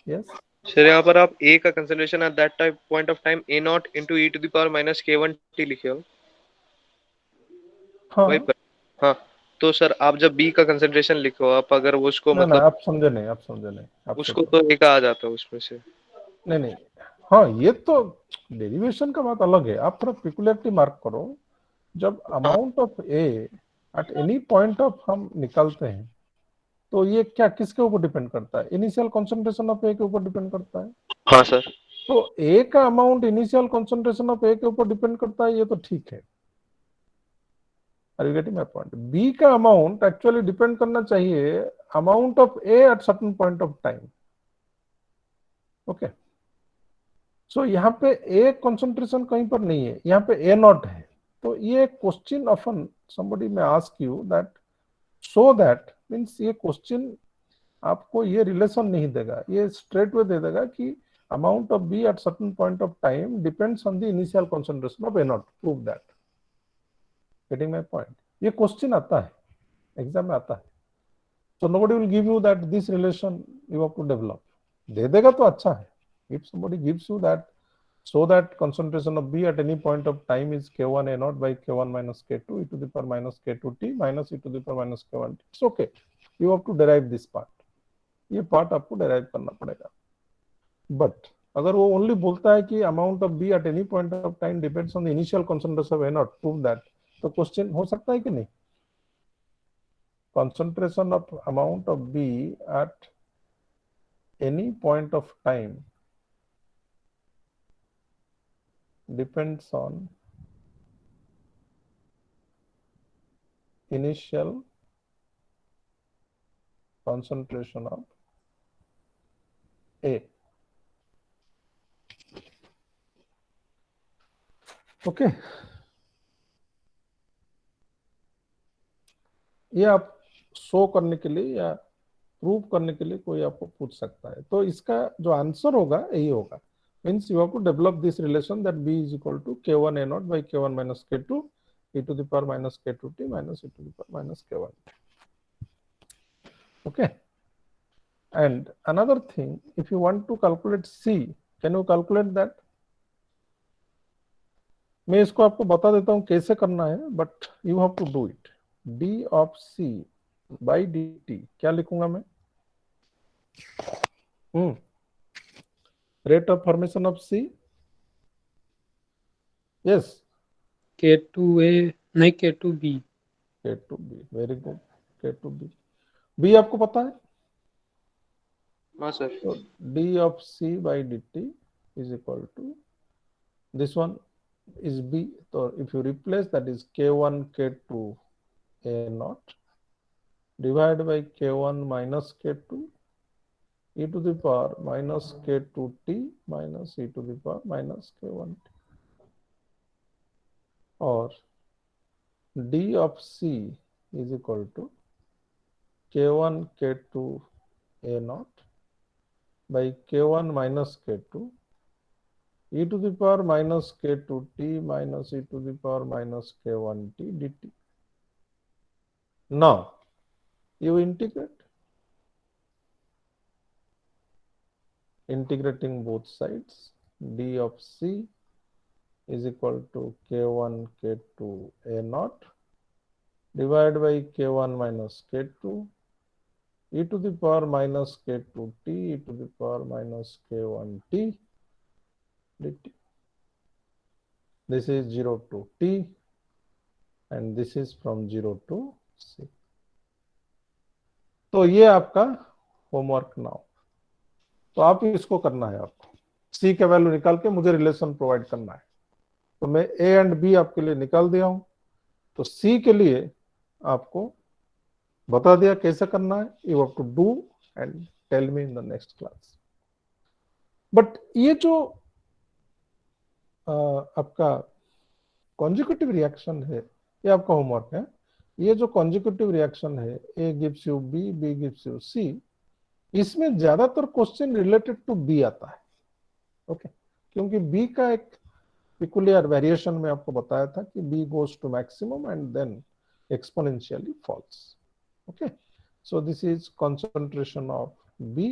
yes. Sir यहाँ पर आप A का concentration at that time point of time A not into e to the power minus k1 t लिखे हो. वही पर. हाँ, तो सर आप जब B का कंसंट्रेशन लिखो, आप अगर वो उसको ना, मतलब आप समझे नहीं, आप समझे नहीं, आप उसको सोचो. तो A का आ जाता है उसमें से. नहीं, हाँ, ये तो डेरिवेशन का बात अलग है. आप थोड़ा पिकुलरिटी मार्क करो. जब amount of A at any point of हम निकालते हैं, तो ये क्या किसके ऊपर डिपेंड करता है? इनिशियल कंसंट्रेशन ऑफ ए के ऊपर डिपेंड करता है. हाँ सर. तो ए का amount initial concentration of A के ऊपर डिपेंड करता है, ये तो ठीक है. Are you getting my point? B का अमाउंट एक्चुअली डिपेंड करना चाहिए amount of A at certain point of time. Okay, so यहाँ पे ए कंसंट्रेशन कहीं पर नहीं है, यहाँ पे ए नॉट है. तो ये question often somebody may ask you that, so that means ये क्वेश्चन आपको ये रिलेशन नहीं देगा, ये स्ट्रेट वे दे देगा कि amount of B at certain point of time depends on the initial concentration of A naught. Prove that. Getting my point? ये क्वेश्चन आता है, एग्जाम में आता है. So nobody will give you that this relation you have to develop. दे देगा तो अच्छा है. If somebody gives you that, so that concentration of B at any point of time is K1 A naught by K1 minus K2 e to the power minus K2 T minus e to the power minus K1 T. It's okay. You have to derive this part. ये part आपको derive करना पड़ेगा. But अगर वो only बोलता है कि amount of B at any point of time depends on the initial concentration of A naught, prove that. तो question हो सकता है कि नहीं? Concentration of amount of B at any point of time depends on initial concentration of A. Okay. ये आप show करने के लिए या प्रूव करने के लिए कोई आपको पूछ सकता है. तो इसका जो आंसर होगा यही होगा. Means you have to develop this relation that B is equal to K1 A naught by K1 minus K2 e to the power minus K2 T minus e to the power minus K1. Okay. And another thing, if you want to calculate C, can you calculate that? मैं इसको आपको बता देता हूँ कैसे करना है, but you have to do it. D of C by dt क्या लिखूंगा मैं? Rate of formation of C. Yes. K2A नहीं K2B. K2B, very good. K2B. B आपको पता है? हाँ sir. So D of C by dt is equal to this one is B. So if you replace, that is K1 K2 A naught divided by K1 minus K2 e to the power minus K2 T minus e to the power minus K1 T. Or D of C is equal to K1 K2 A naught by K1 minus K2 e to the power minus K2 T minus e to the power minus K1 T dt. Now you integrate. Integrating both sides, d of c is equal to k1 k2 a naught divided by k1 minus k2 e to the power minus k2t e to the power minus k1t dt. This is 0 to t and this is from 0 to c. तो ये आपका homework now. तो आप इसको करना है, आपको सी का वैल्यू निकाल के मुझे रिलेशन प्रोवाइड करना है। तो मैं ए एंड बी आपके लिए निकाल दिया हूं। तो सी के लिए आपको बता दिया कैसे करना है। You have to do and tell me in the next class. But ये जो आपका कॉन्जिक्यूटिव रिएक्शन है, ये आपका होमवर्क है। ये जो कॉन्जिक्यूटिव रिएक्शन है, A gives you B, B gives you C, इसमें ज्यादातर क्वेश्चन रिलेटेड टू बी आता है। ओके, क्योंकि बी का एक पिकुलियर वेरिएशन में आपको बताया था कि B goes to maximum and then exponentially falls. Okay, so this is concentration of B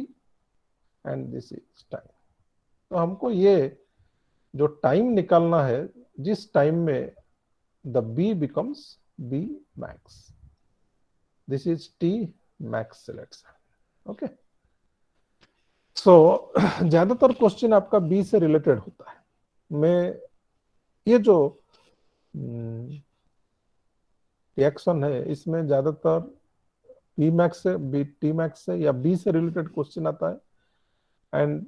and this is time. तो हमको ये जो टाइम निकालना है, जिस टाइम में the B becomes B max, this is T max selection. Okay, so ज्यादातर question आपका बी से रिलेटेड होता है। मैं ये जो रिएक्शन है, इसमें ज्यादातर बी मैक्स से, बी टी मैक्स से या बी से रिलेटेड क्वेश्चन आता है एंड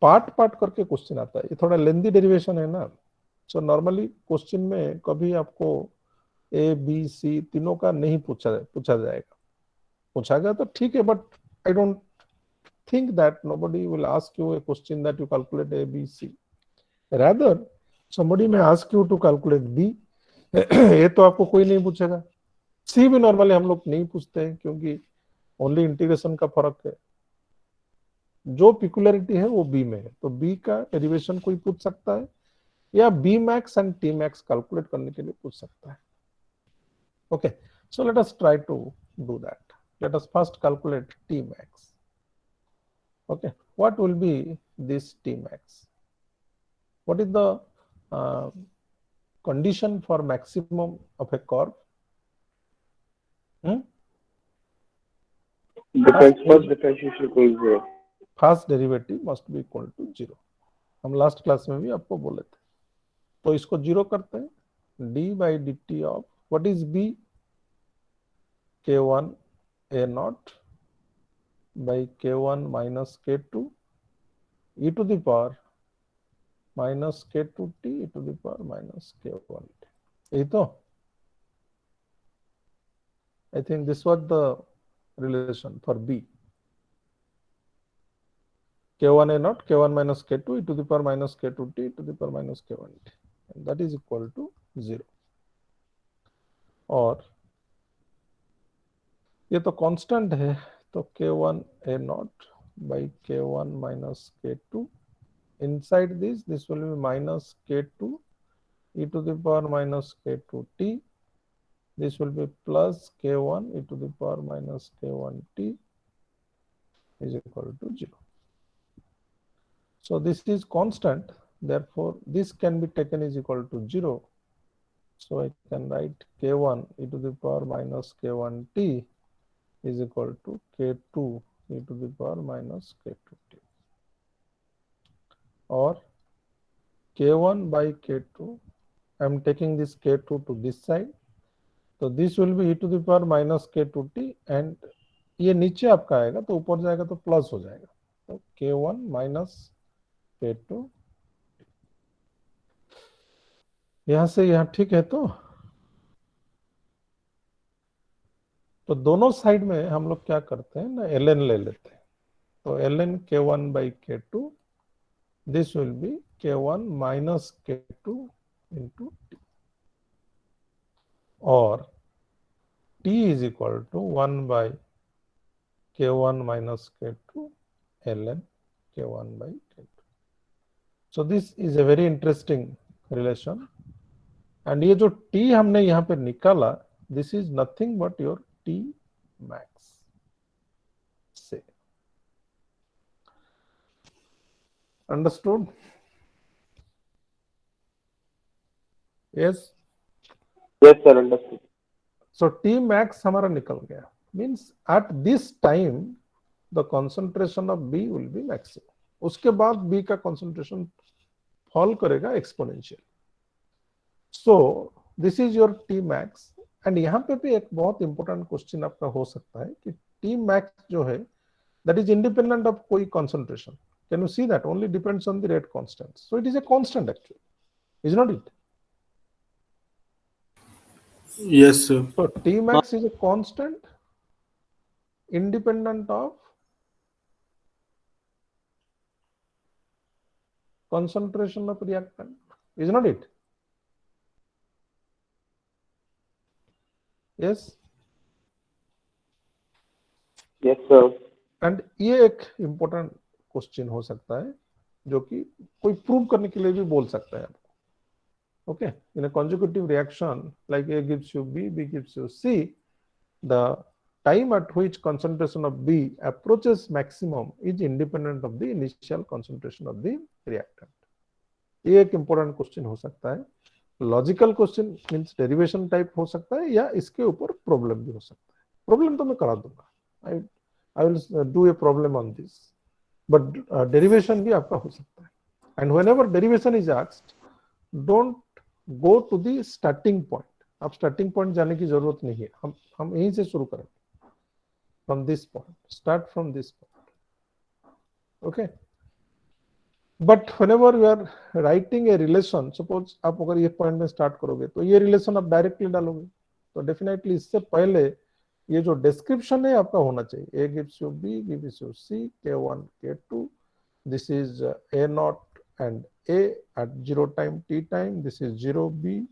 पार्ट पार्ट करके क्वेश्चन आता है। ये थोड़ा लेंदी डेरिवेशन है ना। सो नॉर्मली क्वेश्चन में कभी आपको ए बी सी तीनों का नहीं पूछा जाएगा। पूछा गया तो ठीक है, but I don't think that nobody will ask you a question that you calculate A, B, C. Rather, somebody may ask you to calculate B. ये तो आपको कोई नहीं पूछेगा। C भी नॉर्मली हम लोग नहीं पूछते हैं, क्योंकि ओनली इंटीग्रेशन का फर्क है। जो पिकुलरिटी है वो B में है। तो B का डेरिवेशन कोई पूछ सकता है, या B max and T max calculate करने के लिए पूछ सकता है। Okay, so let us try to do that. Let us first calculate T max. Okay, what will be this T max? What is the condition for maximum of a curve? First differentiation equals 0. First derivative must be equal to 0. हम last class में भी आपको बोले थे। तो इसको 0 करते हैं। d by dt of what is b? k1 a naught by k1 minus k2 e to the power minus k2t e to the power minus k1t. यही तो, I think this was the relation for b. k1 a naught, k1 minus k2 e to the power minus k2t e to the power minus k1t, and that is equal to 0. और ये तो constant है, तो k1 a naught by k1 minus k2, inside this will be minus k2 e to the power minus k2t, this will be plus k1 e to the power minus k1t is equal to 0. So this is constant, therefore this can be taken is equal to 0. So I can write k1 e to the power minus k1t is equal to k2 e to the power minus k2t, or k1 by k2, I am taking this k2 to this side, so this will be e to the power minus k2t, and ये नीचे आपका आएगा तो ऊपर जाएगा तो plus हो जाएगा, तो k1 minus k2, यहां से यहां ठीक है। तो दोनों साइड में हम लोग क्या करते हैं ना, ln ले लेते हैं। तो ln k1 by k2, this will be k1 minus k2 into t, और t is equal to 1 by k1 minus k2 ln k1 by k2. So this is a very interesting relation, and ये जो t हमने यहाँ पे निकाला, this is nothing but your T max से Understood? Yes. Yes, sir. Understood. So T max हमारा निकल गया. Means at this time the concentration of B will be maximum. उसके बाद B का concentration fall करेगा exponential. So this is your T max. And यहाँ पे भी एक बहुत important question आपका हो सकता है कि T max जो है that is independent of कोई concentration. Can you see that? Only depends on the rate constant. So it is a constant actually. Is not it? Yes, sir. So T max is a constant independent of concentration of reactant. Is not it? Yes. Yes, sir. And ये एक important question हो सकता है जो कि कोई prove करने के लिए भी बोल सकता है आपको. Okay, in a consecutive reaction like A gives you B, B gives you C, the time at which concentration of B approaches maximum is independent of the initial concentration of the reactant. ये एक important question हो सकता है. Logical question means derivation type हो सकता है या इसके ऊपर प्रॉब्लम भी हो सकता है. प्रॉब्लम तो मैं करा दूंगा. I will do a problem on this, but derivation भी आपका हो सकता है. And whenever derivation is asked, don't go to the starting point. आप starting point जाने की जरूरत नहीं है. हम यहीं से शुरू करेंगे. From this point, start from this point. Okay. But whenever you are writing a relation, suppose आप अगर ये point में start करोगे तो ये relation आप directly डालोगे. तो definitely इससे पहले ये जो डिस्क्रिप्शन है आपका होना चाहिए. A gives you B, B gives you C, K1, K2. This is A naught and A at 0 time T time. This is 0 B.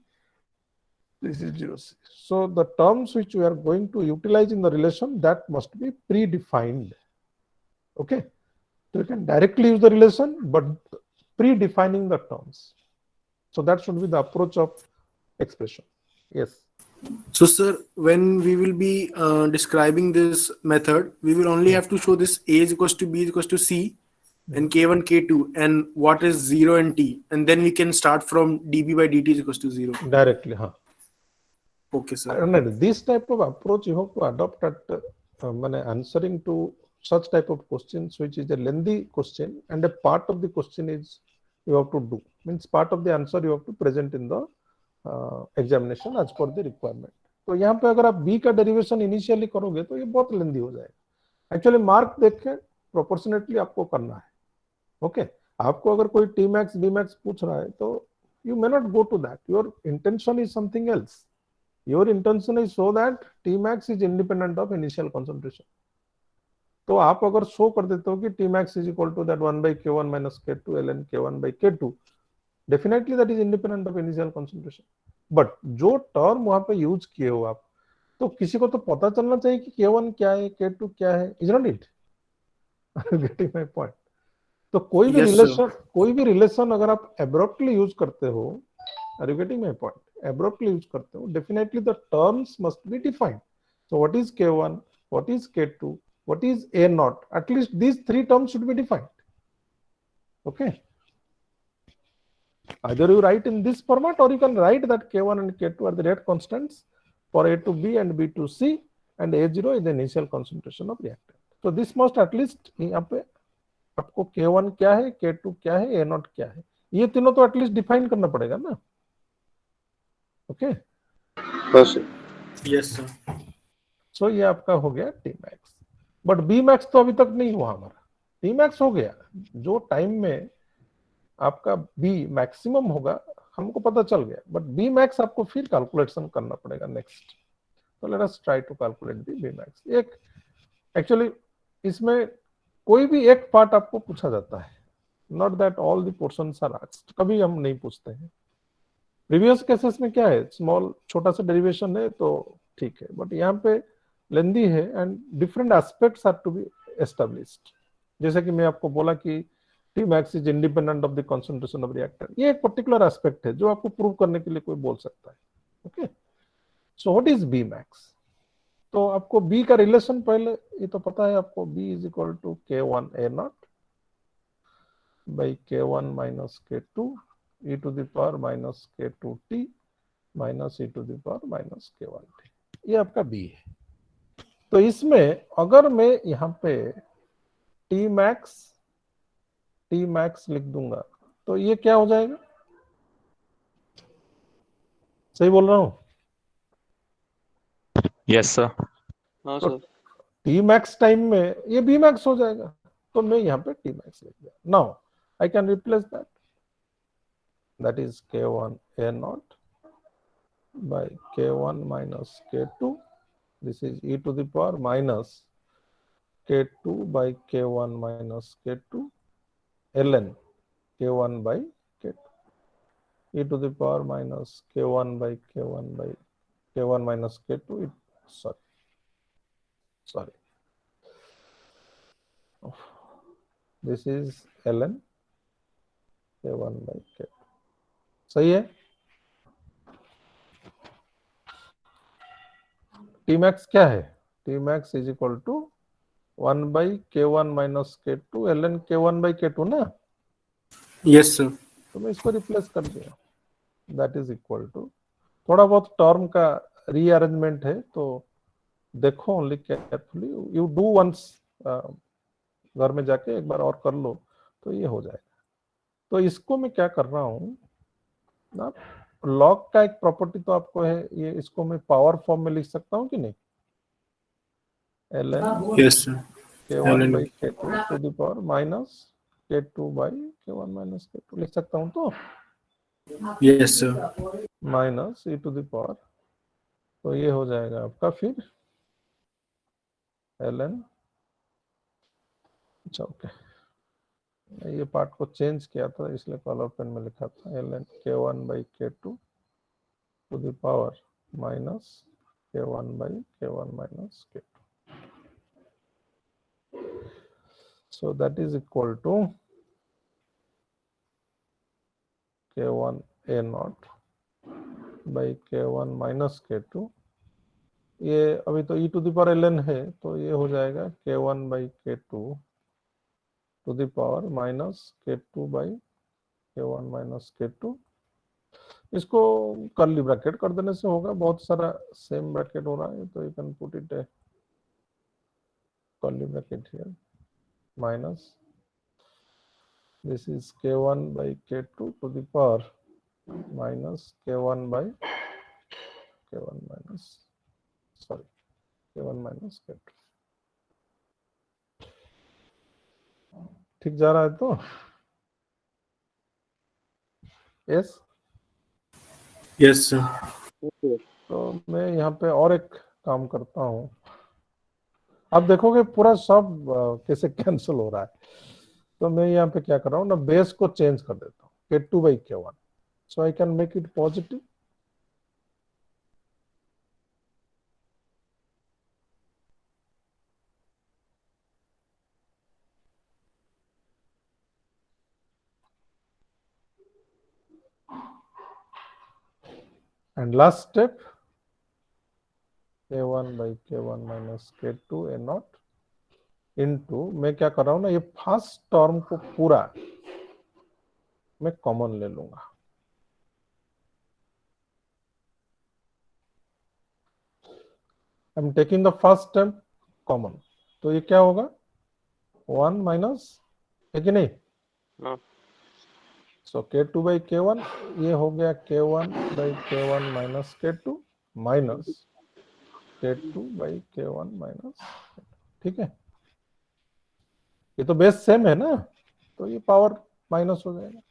This is 0 C. So the terms which we are going to utilize in the relation that must be predefined. Okay. So you can directly use the relation, but predefining the terms. So that should be the approach of expression. Yes. So, sir, when we will be describing this method, we will only have to show this A is equals to B is equals to C and K1, K2, and what is 0 and T. And then we can start from dB by dt is equals to 0. Directly, huh? Okay, sir. And this type of approach you have to adopt at answering to such type of questions, which is a lengthy question, and a part of the question is you have to do. Means part of the answer you have to present in the examination as per the requirement. तो यहाँ पे अगर आप B का derivation initially करोगे तो ये बहुत लेंदी हो जाएगा. एक्चुअली मार्क देख के प्रोपोर्शनेटली आपको करना है. ओके, आपको अगर कोई टी मैक्स बी मैक्स पूछ रहा है तो you may not go to that. Your intention is something else. Your intention is so that T max is independent of initial concentration. तो आप अगर शो कर देते हो कि T max is equal to that 1/k1 minus k2 ln k1/k2, definitely that is independent of initial concentration. But जो term वहां पे यूज किए हो आप, तो किसी को तो पता चलना चाहिए कि K1 क्या है, K2 क्या है. Is not it? Getting my point? तो कोई भी रिलेशन अगर आप एब्रप्टली यूज करते हो, are you getting my point? Abruptly use करते हो, definitely the terms must be defined. So what is K1, what is K2, what is A naught? At least these 3 terms should be defined. Okay. Either you write in this format or you can write that K1 and K2 are the rate constants for A to B and B to C, and A0 is the initial concentration of reactant. So this must at least यहाँ पे आपको K1 क्या है, K2 क्या है, A naught क्या है, ये तीनों तो एटलीस्ट डिफाइन करना पड़ेगा ना. ओके. Yes sir. सो ये आपका हो गया T max. But B max तो अभी तक नहीं हुआ हमारा. T max हो गया. जो टाइम में आपका B मैक्सिमम होगा हमको पता चल गया, बट B max आपको फिर कैलकुलेशन करना पड़ेगा नेक्स्ट. तो let us try to calculate the B max. एक एक्चुअली इसमें कोई भी एक पार्ट आपको पूछा जाता है, not that all the portions are asked. कभी हम नहीं पूछते हैं. प्रीवियस केसेस में क्या है, स्मॉल छोटा सा डेरिवेशन है तो ठीक है, बट यहाँ पे लेंदी है and different aspects are to be established. जैसे कि मैं आपको बोला कि T max is independent of the concentration of reactant. ये एक पर्टिकुलर एस्पेक्ट है जो आपको प्रूव करने के लिए कोई बोल सकता है. Okay. So what is B max? तो आपको B का रिलेशन पहले ये तो पता है आपको, B is equal to K1 A naught. by k1 minus k2 e to the power minus k2t minus e to the power minus k1t, ये आपका b है। तो इसमें अगर मैं यहाँ पे t max लिख दूंगा तो ये क्या हो जाएगा? सही बोल रहा हूं? Yes sir. हाँ तो सर। t max टाइम में ये b max हो जाएगा, तो मैं यहाँ पे t max लिख दिया। Now I can replace that is k1 a naught by k1 minus k2, this is e to the power minus k2 by k1 minus k2 ln k1 by k2 e to the power minus k1 by k1 by k1 minus k2, sorry, this is ln k1 by k2, सही है? t max क्या है? t max is equal to 1 by k1 minus k2 ln k1 by k2 ना? Yes, sir. तो मैं इसको replace कर दिया, दैट इज इक्वल टू, थोड़ा बहुत टर्म का रीअरेंजमेंट है तो देखो only carefully, you do once, घर में जाके एक बार और कर लो तो ये हो जाएगा। तो इसको मैं क्या कर रहा हूँ ना, लॉग का एक प्रॉपर्टी तो आपको है, ये इसको मैं पावर फॉर्म में लिख सकता हूँ कि नहीं? ln Yes, sir. k1 by k2 to the power minus k2 by k1 minus k2 लिख सकता हूँ तो? Yes, sir. Minus e to the power, तो ये हो जाएगा आपका फिर ln, अच्छा ओके, ये पार्ट को चेंज किया था इसलिए कलर पेन में लिखा था ln k1 by k2 to the power minus k1 by k1 minus k2, so that is equal to k1 a naught by k1 minus k2, ये अभी तो e to the power ln है तो ये हो जाएगा k1 by k2 to the power minus k2 by k1 minus k2, इसको curly bracket कर देने से होगा, बहुत सारा सेम ब्रैकेट हो रहा है तो you can put it curly bracket here minus this is k1 by k2 to the power minus k1 by k1 minus, sorry, k1 minus k2, ठीक जा रहा है तो? Yes Yes, sir. तो मैं यहाँ पे और एक काम करता हूँ, आप देखोगे पूरा सब कैसे कैंसिल हो रहा है, तो मैं यहाँ पे क्या कर रहा हूँ ना, बेस को चेंज कर देता हूँ k2 by k1, so I can make it positive, and last step k1 by k1 minus k2 a naught into, मैं क्या कर रहा हूँ ना, ये फर्स्ट टर्म को पूरा मैं कॉमन ले लूंगा, I am taking the first term common, तो ये क्या होगा 1 माइनस, है कि नहीं? हाँ। सो k2 by k1, ये हो गया k1 by k1 minus k2 minus k2 by k1 minus, ठीक है? ये तो बेस सेम है ना, तो ये पावर माइनस हो जाएगा,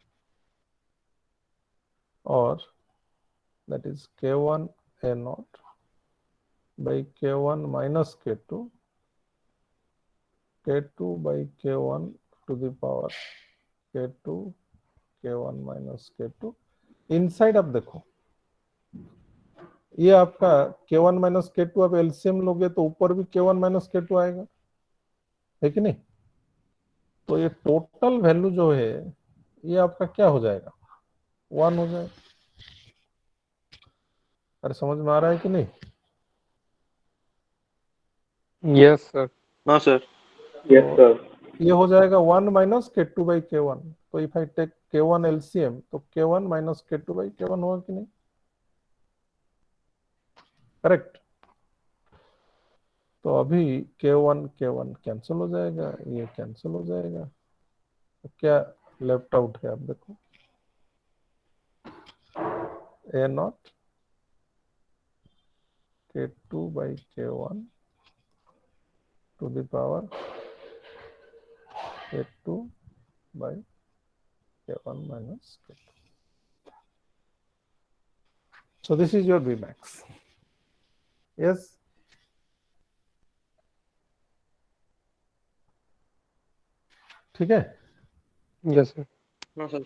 और that is k1 a naught by k1 minus k2 by k1 to the power k2 k1 minus k2, inside आप देखो ये आपका k1 minus k2 आप एलसीएम लोगे तो ऊपर भी k1 minus k2 आएगा, है कि नहीं? तो ये टोटल वैल्यू जो है ये आपका क्या हो जाएगा 1 हो जाएगा, अरे समझ में आ रहा है कि नहीं? Yes sir. हाँ सर। Yes, sir. ये हो जाएगा 1 minus k2 by k1, तो if I take K1 LCM तो K1 minus K2 by K1 होगा कि नहीं? करेक्ट। तो अभी K1 कैंसिल हो जाएगा, ये कैंसिल हो जाएगा, तो क्या लेफ्ट आउट है? आप देखो A0 K2 by K1 to the power K2 by K1 minus K2. So this is your Vmax. Yes. ठीक है। Yes sir. हाँ सर।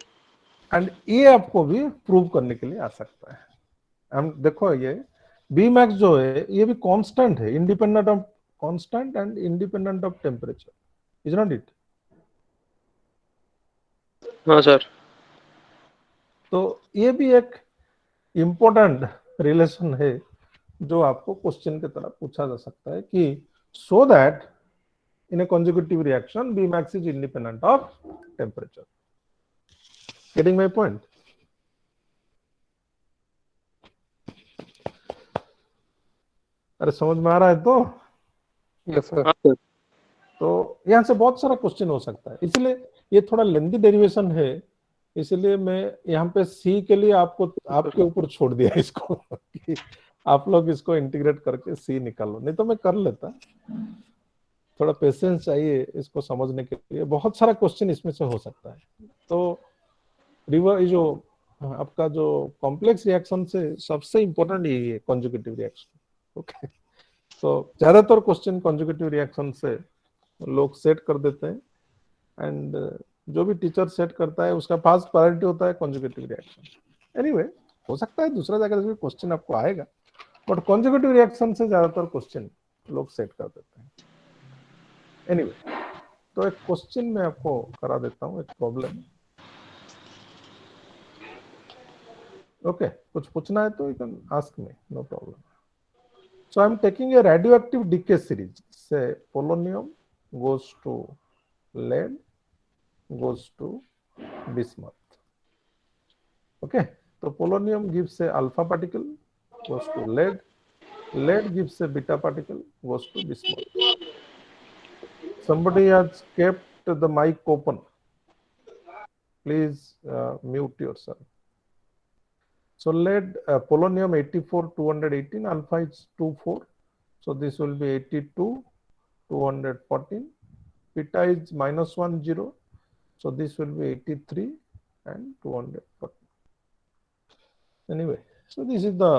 एंड ये आपको भी प्रूव करने के लिए आ सकता है। हम देखो ये Vmax जो है ये भी कांस्टेंट है, independent of constant and independent of temperature, is not it? हाँ सर। तो ये भी एक इंपॉर्टेंट रिलेशन है जो आपको क्वेश्चन की तरह पूछा जा सकता है कि so that in a consecutive reaction Vmax is independent of temperature. Getting my point? अरे समझ में आ रहा है? तो यस सर। हाँ सर। तो यहाँ से बहुत सारा क्वेश्चन हो सकता है, इसलिए ये थोड़ा लेंथी डेरिवेशन है, इसलिए मैं यहाँ पे सी के लिए आपके ऊपर छोड़ दिया इसको कि आप लोग इसको इंटीग्रेट करके सी निकालो, नहीं तो मैं कर लेता। थोड़ा पेशेंस चाहिए इसको समझने के लिए, बहुत सारा क्वेश्चन इसमें से हो सकता है। तो रिवर जो आपका जो कॉम्प्लेक्स रिएक्शन से सबसे इंपॉर्टेंट यही है कॉन्जुगेटिव रिएक्शन। ओके, तो ज्यादातर क्वेश्चन कॉन्जुगेटिव रिएक्शन से लोग सेट कर देते हैं, एंड जो भी टीचर सेट करता है उसका फर्स्ट प्रायोरिटी होता है कॉन्जुगेटिव रिएक्शन। एनीवे हो सकता है दूसरा जगह से क्वेश्चन आपको आएगा, बट कॉन्जुगेटिव रिएक्शन से ज्यादातर क्वेश्चन लोग सेट कर देते हैं। एनीवे तो एक क्वेश्चन मैं आपको करा देता हूँ, एक प्रॉब्लम। ओके, कुछ पूछना है तो you can ask me, no problem. So I'm taking a radioactive decay series. Say polonium goes to lead, goes to bismuth. Okay, so polonium gives a alpha particle, goes to lead. Lead gives a beta particle, goes to bismuth. Somebody has kept the mic open. Please mute yourself. So lead, polonium 84, 218, alpha is 24. So this will be 82, 214. Beta is -1, 0. So this will be 83 and 214. Anyway, so this is the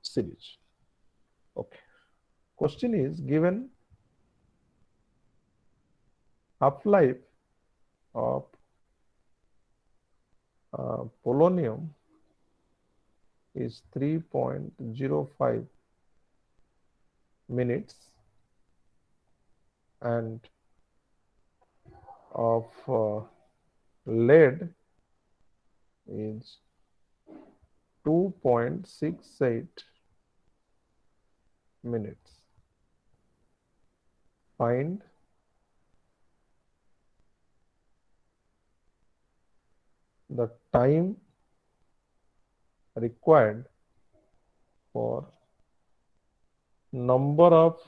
series. Okay. Question is given half-life of polonium is 3.05 minutes and of lead is 2.68 minutes. Find the time required for number of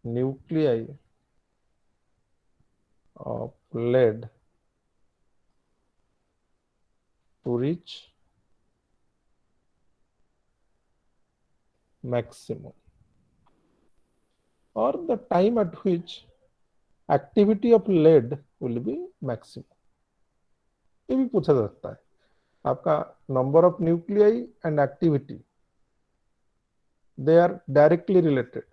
nuclei of lead to reach maximum, or the time at which activity of lead will be maximum. ये भी पूछा जा सकता है। आपका number of nuclei and activity, they are directly related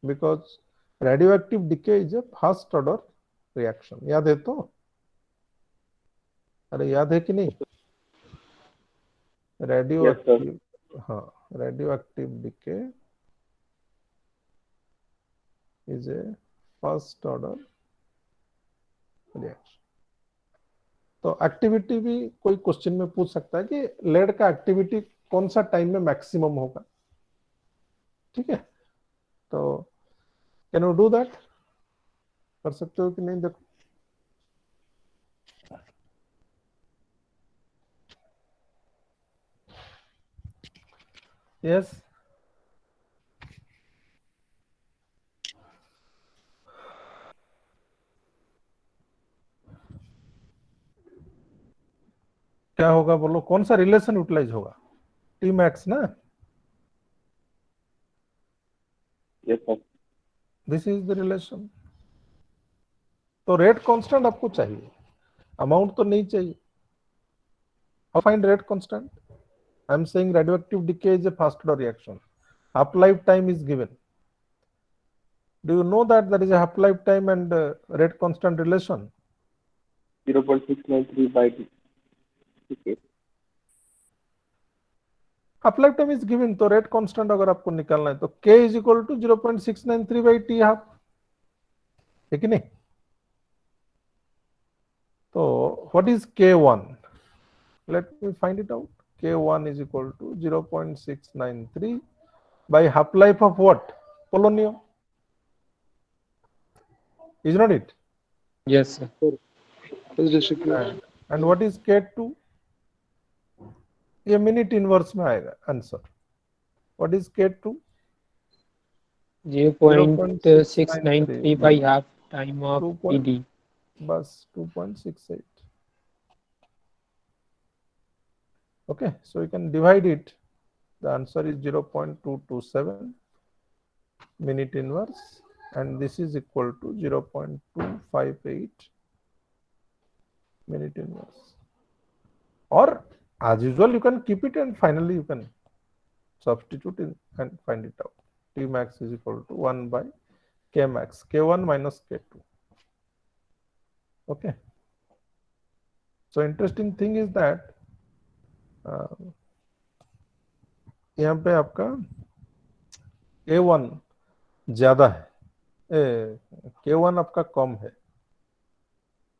because radioactive decay is a first order reaction. याद है? तो अरे याद है कि नहीं? रेडियोएक्टिव, हाँ, radioactive decay is a first order reaction. तो एक्टिविटी भी कोई क्वेश्चन में पूछ सकता है कि लेड का एक्टिविटी कौन सा टाइम में मैक्सिमम होगा। ठीक है, तो कैन यू डू दैट? कर सकते हो कि नहीं? देखो Yes. क्या होगा बोलो, कौन सा रिलेशन यूटिलाइज होगा? टी मैक्स ना, Yes, sir. This is the relation. तो रेट कांस्टेंट आपको चाहिए, अमाउंट तो नहीं चाहिए। How find rate constant? I am saying radioactive decay is a fast order reaction. Half life time is given. Do you know that there is a half life time and rate constant relation? 0.693 by okay. Half life time is given, तो rate constant अगर आपको निकालना है तो k is equal to 0.693 by T half, है कि नहीं? तो what is k1? Let me find it out. k1 is equal to 0.693 by half life of what? Polonium, is not it? Yes, sir. First district. And what is k2? ये minute inverse में आएगा answer. What is k2? 0.693 by half time of 2 PD. बस 2.68. Okay, so you can divide it. The answer is 0.227 minute inverse, and this is equal to 0.258 minute inverse. Or as usual, you can keep it and finally you can substitute in and find it out. T max is equal to 1 by K max, K1 minus K2. Okay. So interesting thing is that यहाँ पे आपका K1 ज्यादा है, K1 आपका कम है,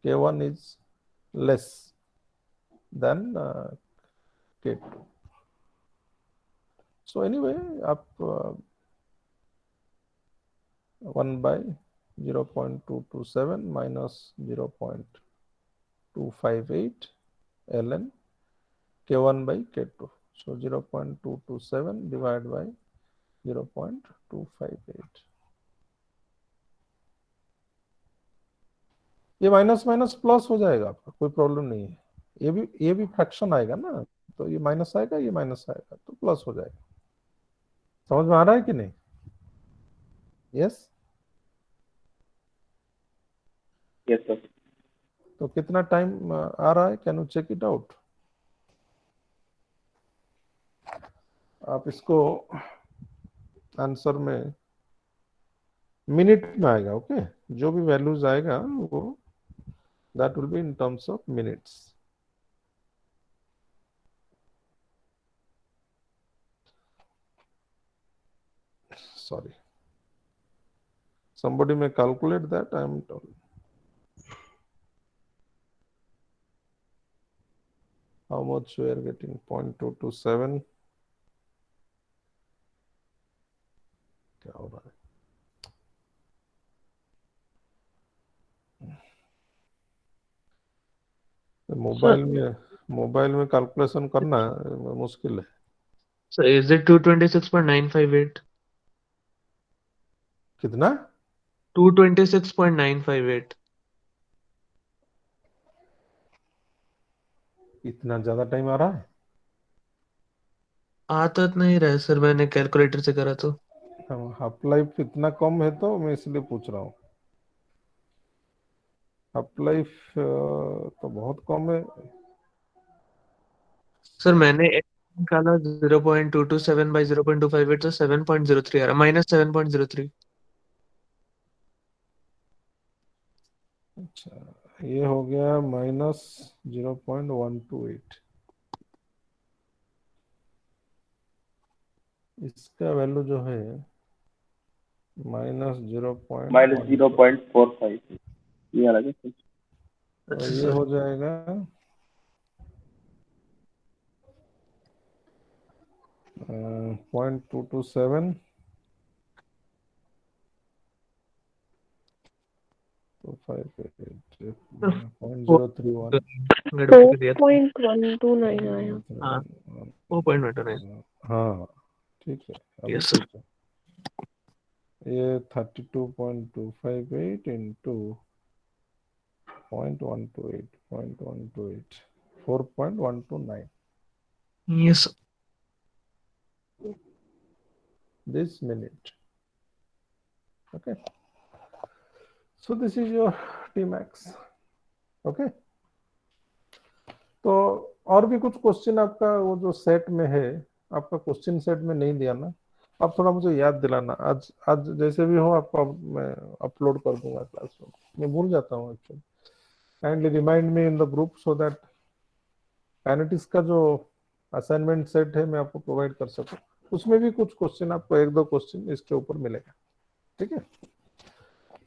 K1 is less than K2. So anyway, आप 1 by 0.227 minus 0.258 ln K1 by K2. So 0.227 divided by 0.258. ये minus minus plus हो जाएगा आपका, कोई प्रॉब्लम नहीं है। ये भी फ्रैक्शन आएगा ना, तो ये माइनस आएगा, ये माइनस आएगा, तो प्लस हो जाएगा। समझ में आ रहा है कि नहीं? यस। Yes, sir. तो कितना टाइम आ रहा है, can you check it out? आप इसको आंसर में मिनट में आएगा। ओके, जो भी वैल्यूज आएगा वो that will be in terms of minutes. Sorry, somebody may calculate that, I am told. How much we are getting? 0.227. क्या हो रहा है? मोबाइल में कैलकुलेशन करना मुश्किल है। So is it 226.958? कितना? 226.958. इतना ज्यादा टाइम आ रहा है? आता तो नहीं रहा है सर, मैंने कैलकुलेटर से करा तो। हाफ लाइफ इतना कम है तो मैं इसलिए पूछ रहा हूँ। हाफ लाइफ तो बहुत कम है। सर मैंने निकाला 0.227 by 0.258 तो 7.03 आ रहा, -7.03। अच्छा, ये हो गया -0.128। इसका वैल्यू जो है Minus -0.1, 0.45. ये अलग है। तो ये हो जाएगा 0.227 0.031 गड़बड़ कर दिया था। 4.129 आया। हाँ 4.129। हाँ, ठीक है, अभी Yes, sir. सोचो, ये 32.258 into 0.128 4.129 Yes, sir. this minute. Okay, so this is your Tmax. Okay, तो और भी कुछ क्वेश्चन आपका वो जो सेट में है, आपका क्वेश्चन सेट में नहीं दिया ना, आप थोड़ा मुझे याद दिलाना। आज आज जैसे भी हो आपको मैं अपलोड कर दूंगा क्लास में, मैं भूल जाता हूँ actually. Kindly remind me in the group so that kinetics का जो असाइनमेंट सेट है मैं आपको प्रोवाइड कर सकूं, उसमें भी कुछ क्वेश्चन आपको, एक दो क्वेश्चन इसके ऊपर मिलेगा। ठीक है,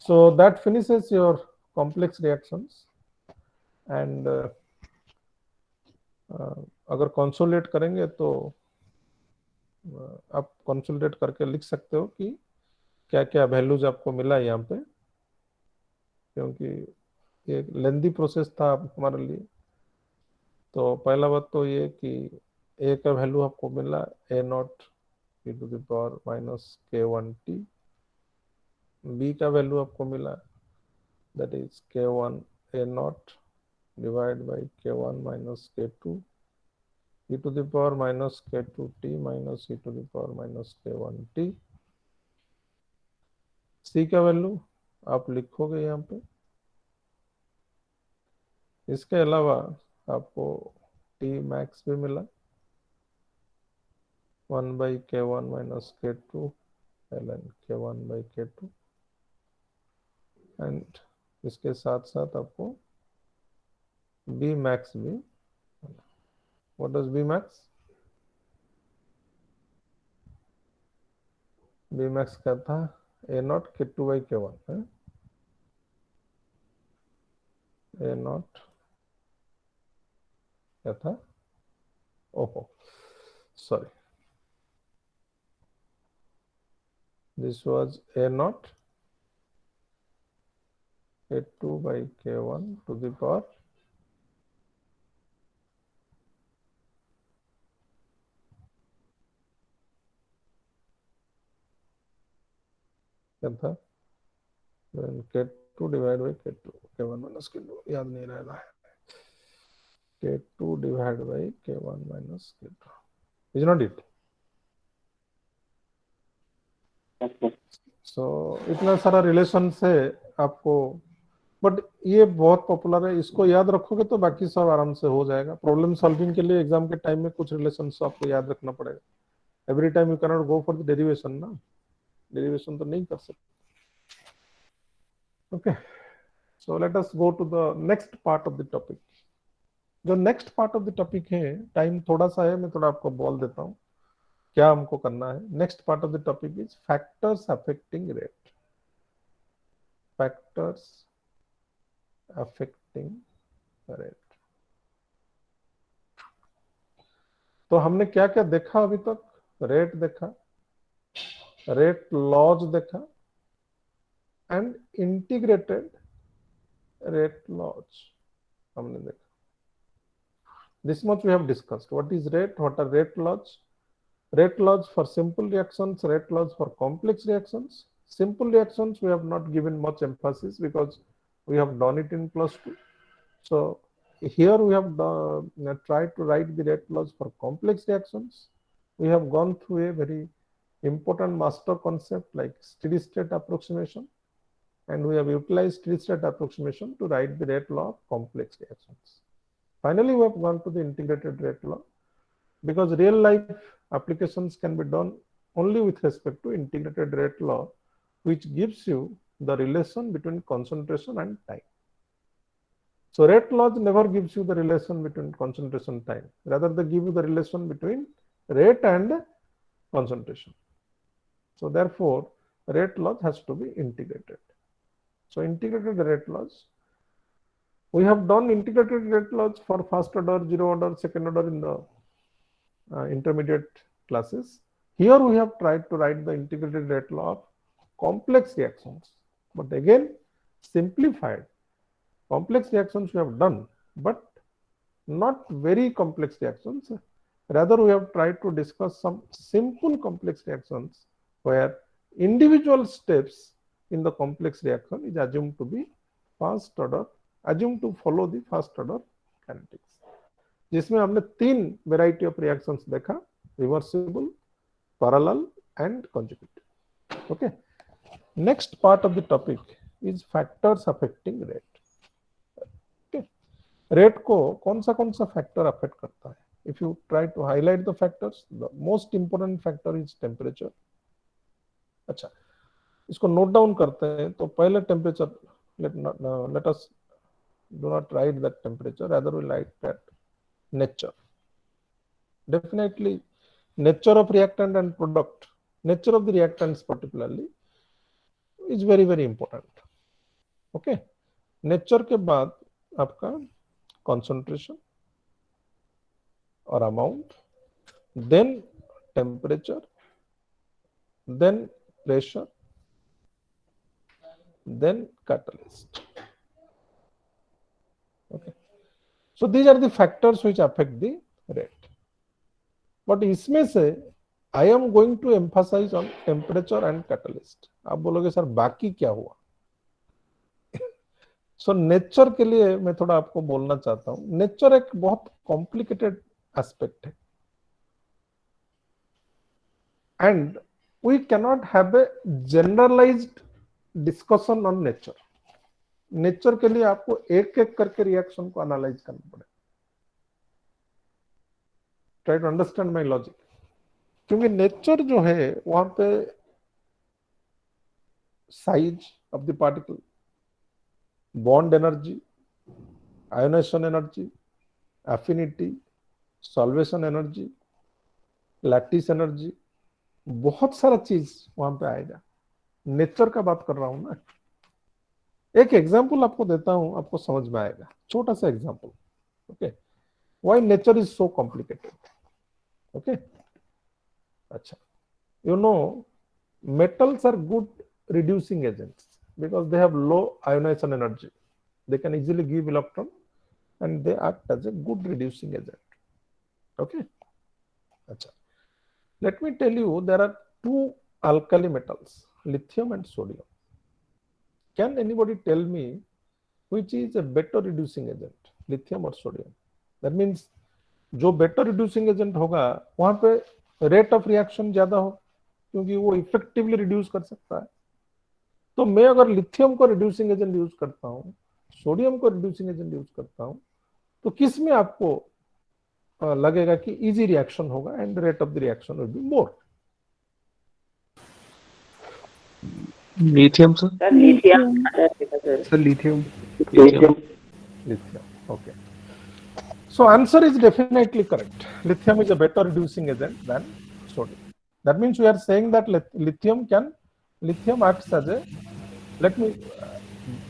so that finishes your complex reactions and अगर कंसोलिडेट करेंगे तो आप कंसोलिडेट करके लिख सकते हो कि क्या क्या वैल्यूज आपको मिला यहाँ पे, क्योंकि ये एक लेंदी प्रोसेस था हमारे लिए। तो पहला बात तो ये कि ए का वैल्यू आपको मिला a0 e to the power minus k1t, B का वैल्यू आपको मिला that is k1 a0 divide by k1 minus k2 e to the power minus k2t minus e to the power minus k1t। सी का value आप लिखोगे यहाँ पे। इसके अलावा आपको टी मैक्स भी मिला 1 by k1 minus k2 ln k1 by k2 and इसके साथ साथ आपको बी मैक्स भी। What does B max? B max क्या था? a0 k2 by k1 है, a0 क्या था? ओहो sorry, this was a0 k2 by k1 to the power क्या था? k2 divide by k2, k1 minus k2 याद नहीं रह रहा है, k2 divide by k1 minus k2 is not it. So इतना सारा रिलेशन है आपको, बट ये बहुत पॉपुलर है, इसको याद रखोगे तो बाकी सब आराम से हो जाएगा। प्रॉब्लम सॉल्विंग के लिए एग्जाम के टाइम में कुछ रिलेशंस आपको याद रखना पड़ेगा। Every time you can not go for the derivation ना, डेरिवेशन तो नहीं कर सकते। Okay, so let us go to the next part of the topic. जो next part of the topic है, टाइम थोड़ा सा है, मैं थोड़ा आपको बोल देता हूँ क्या हमको करना है। Next part of the topic is factors affecting rate. Factors affecting rate. तो हमने क्या क्या देखा अभी तक? रेट देखा, रेट लॉज देखा एंड इंटीग्रेटेड रेट लॉज हमने देखा। This much we have discussed. What is rate, what are rate laws? Rate laws for simple reactions, rate laws for complex reactions. Simple reactions we have not given much emphasis because we have done it in +2. So here we have tried to write the rate laws for complex reactions. We have gone through a very important master concept like steady state approximation, and we have utilized steady state approximation to write the rate law of complex reactions. Finally, we have gone to the integrated rate law, because real life applications can be done only with respect to integrated rate law, which gives you the relation between concentration and time. So rate laws never gives you the relation between concentration and time, rather they give you the relation between rate and concentration. So therefore rate laws has to be integrated. So integrated rate laws, we have done integrated rate laws for first order, zero order, second order in the intermediate classes. Here we have tried to write the integrated rate law of complex reactions, but again simplified. Complex reactions we have done, but not very complex reactions. Rather, we have tried to discuss some simple complex reactions where individual steps in the complex reaction is assumed to be first order, assumed to follow the first order kinetics. जिसमें हमने 3 variety of reactions देखा, reversible, parallel and conjugative. Okay. Next part of the topic is factors affecting rate. Okay. Rate को कौन सा factor affect करता है? If you try to highlight the factors, the most important factor is temperature. अच्छा, इसको note down करते हैं. तो पहले temperature, let us do not write that temperature, rather we write that nature. Definitely, nature of reactant and product, nature of the reactants particularly is very very important. Okay, nature के बाद आपका concentration or amount, then temperature, then pressure, then catalyst. Okay, so these are the factors which affect the rate. But इसमें से I am going to emphasize on temperature and catalyst. आप बोलोगे sir बाकी क्या हुआ? So नेचर के लिए मैं थोड़ा आपको बोलना चाहता हूं. नेचर एक बहुत कॉम्प्लिकेटेड एस्पेक्ट है, and we cannot have a generalized discussion on nature. Nature के लिए आपको एक एक करके रिएक्शन को एनालाइज करना पड़ेगा. Try to understand my logic. क्योंकि नेचर जो है वहां पे size of the particle, bond energy, ionisation energy, affinity, solvation energy, lattice energy, बहुत सारा चीज वहां पे आएगा. नेचर का बात कर रहा हूं ना. एक एग्जांपल आपको देता हूं, आपको समझ में आएगा. छोटा सा example. Okay, why nature is so complicated. Okay, अच्छा, you know, metals are good reducing agents because they have low ionization energy. They can easily give electron and they act as a good reducing agent. Okay, अच्छा, let me tell you, there are 2 alkali metals, lithium and sodium. Can anybody tell me which is a better reducing agent, lithium or sodium? That means जो better reducing agent होगा वहां पे rate of reaction ज्यादा हो, क्योंकि वो effectively reduce कर सकता है. तो मैं अगर लिथियम को रिड्यूसिंग एजेंट यूज करता हूं, सोडियम को रिड्यूसिंग एजेंट यूज करता हूं, तो किस में आपको लगेगा कि इजी रिएक्शन होगा and rate of the reaction will be more? Lithium, sir. Sir, lithium. Sir, lithium. Lithium. Okay. So answer is definitely correct. Lithium is a better reducing agent than sodium. That means we are saying that lithium acts as a, let me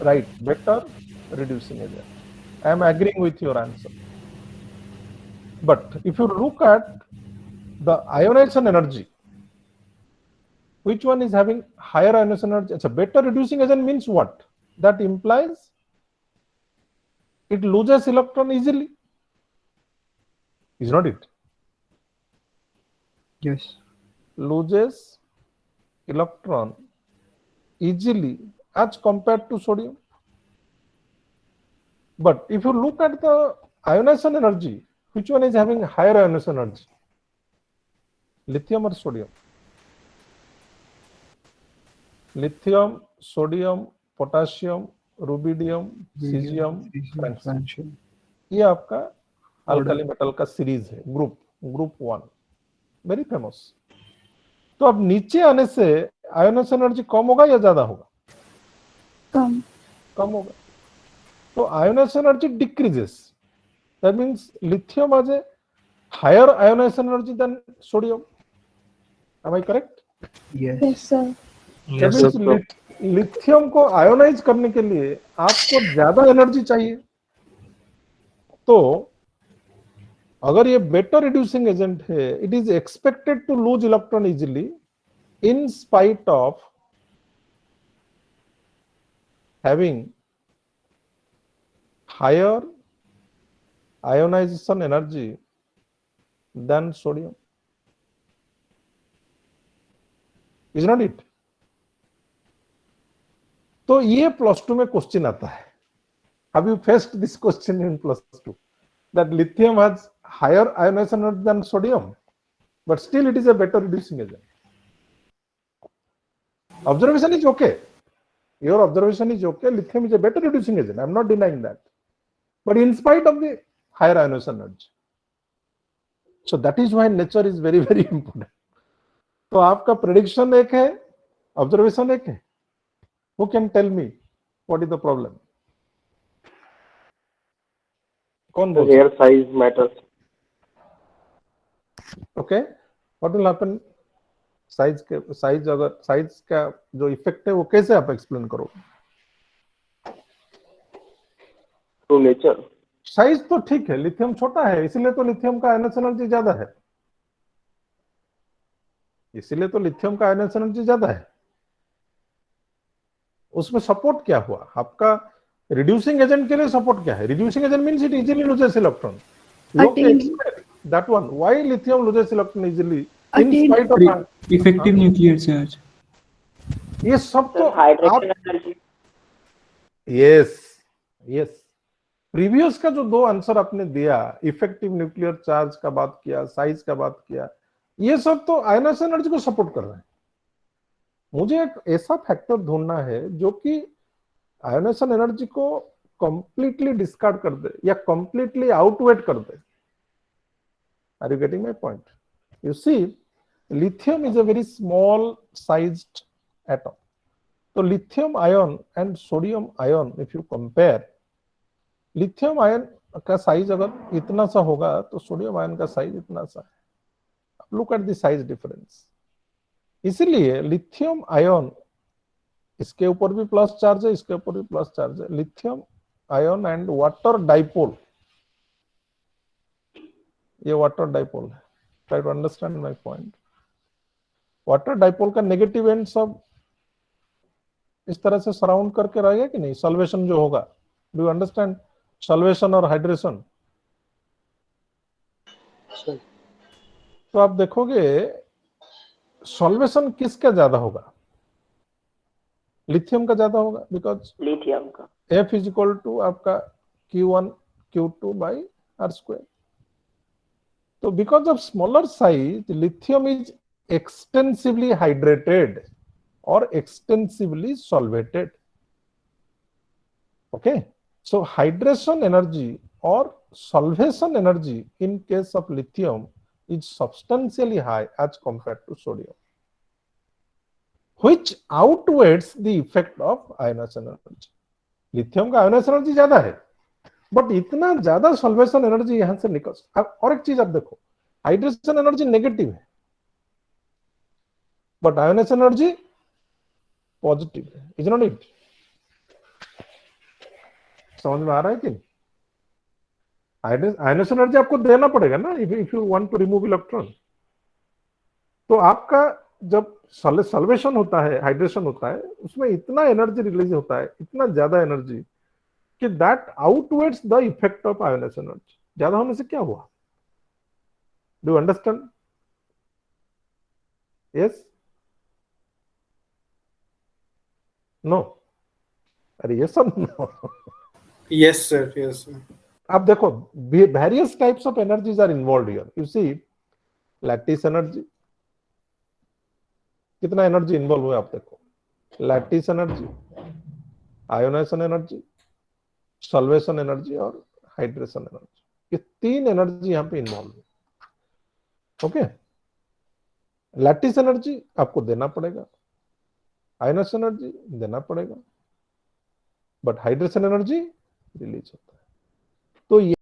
write, better reducing agent. I am agreeing with your answer. But if you look at the ionization energy, which one is having higher ionization energy? It's a better reducing agent means what? That implies it loses electron easily. Is not it? Yes. Loses electron easily as compared to sodium. But if you look at the ionization energy, which one is having higher ionization energy? Lithium or sodium? Lithium, sodium, potassium, rubidium, cesium, francium. ये आपका alkali metal का series है, group 1, very famous. तो अब नीचे आने से ionisation energy कम होगा या ज्यादा होगा? कम होगा. तो ionisation energy decreases. That means lithium has a higher ionisation energy than sodium. Am I correct? Yes. Yes, sir. Lithium को आयोनाइज करने के लिए आपको ज्यादा एनर्जी चाहिए. तो अगर ये बेटर रिड्यूसिंग एजेंट है, it is expected to lose electron easily in spite of having higher ionization energy than sodium. Is not it? तो ये +2 में क्वेश्चन आता है. Have you faced this question in +2? That lithium has higher ionization energy than sodium, but still it is a better reducing agent. Observation is okay. Your observation is okay. Lithium is a better reducing agent. I'm not denying that. But in spite of the higher ionization energy. So that is why nature is very, very important. तो आपका prediction एक है, observation एक है. Who can tell me what is the problem? कौन बोल Hair size matters. Okay, what will happen? Size का जो इफेक्ट है वो कैसे आप एक्सप्लेन करोगे? Through nature. साइज तो ठीक है, लिथियम छोटा है, इसीलिए तो लिथियम का आयनाइजेशन एनर्जी ज्यादा है. इसीलिए तो लिथियम का आयनाइजेशन एनर्जी ज्यादा है. उसमें सपोर्ट क्या हुआ आपका? रिड्यूसिंग एजेंट के लिए सपोर्ट क्या है? Reducing agent means it easily loses electron. That one, why lithium loses electron easily in spite of effective nuclear charge. ये सब तो हाइड्रोजन एनर्जी. यस प्रीवियस का जो 2 आंसर आपने दिया, इफेक्टिव न्यूक्लियर चार्ज का बात किया, साइज का बात किया, ये सब तो आयनाइजेशन एनर्जी को सपोर्ट कर रहे हैं. मुझे एक ऐसा फैक्टर ढूंढना है जो कि आयनाइजेशन एनर्जी को कंप्लीटली डिस्कार्ड कर दे या कंप्लीटली आउटवेट कर दे. Are you getting my point? You see, lithium is a very small sized atom. So lithium ion and sodium ion, if you compare, lithium ion का size अगर इतना सा होगा तो सोडियम आयन का साइज इतना सा है. Look at the size difference. इसीलिए लिथियम आयन, इसके ऊपर भी प्लस चार्ज है, इसके ऊपर भी प्लस चार्ज है. Lithium ion and water dipole, ये वाटर डाइपोल है. Try to understand my point. Water dipole का नेगेटिव एंड सब इस तरह से सराउंड करके रहेगा कि नहीं? सॉल्वेशन जो होगा, डू यू अंडरस्टैंड सॉल्वेशन और हाइड्रेशन? तो आप देखोगे सॉल्वेशन किसका ज्यादा होगा? लिथियम का ज्यादा होगा, बिकॉज लिथियम का F इज इक्वल टू आपका Q1 Q2 बाई R². तो because of smaller size, lithium is extensively hydrated or extensively solvated. Okay, so hydration energy or solvation energy in case of lithium is substantially high as compared to sodium, which outweighs the effect of ionization energy. lithium का ionization energy ज्यादा है, but इतना ज्यादा solvation energy यहां से निकल. और एक चीज आप देखो, हाइड्रेशन एनर्जी नेगेटिव है, but ionization energy positive है. Is not it? समझ में आ रहा है कि ionization energy आपको देना पड़ेगा ना, if you want to remove electron. तो आपका जब सॉल्वेशन होता है, हाइड्रेशन होता है, उसमें इतना एनर्जी रिलीज होता है, इतना ज्यादा एनर्जी कि that outweighs the effect of ionization energy. ज्यादा होने से क्या हुआ? Do you understand? Yes, no? अरे ये सब no. Yes, sir. Yes, sir. अब देखो, various types of energies are involved here. You see, lattice energy, कितना एनर्जी इन्वॉल्व हुआ आप देखो. Lattice energy, ionisation energy, solvation energy और हाइड्रेशन एनर्जी. ये 3 एनर्जी यहां पे इन्वॉल्व है. ओके, लैटिस एनर्जी आपको देना पड़ेगा, आयोनाइजेशन एनर्जी देना पड़ेगा, बट हाइड्रेशन एनर्जी रिलीज होता है. तो ये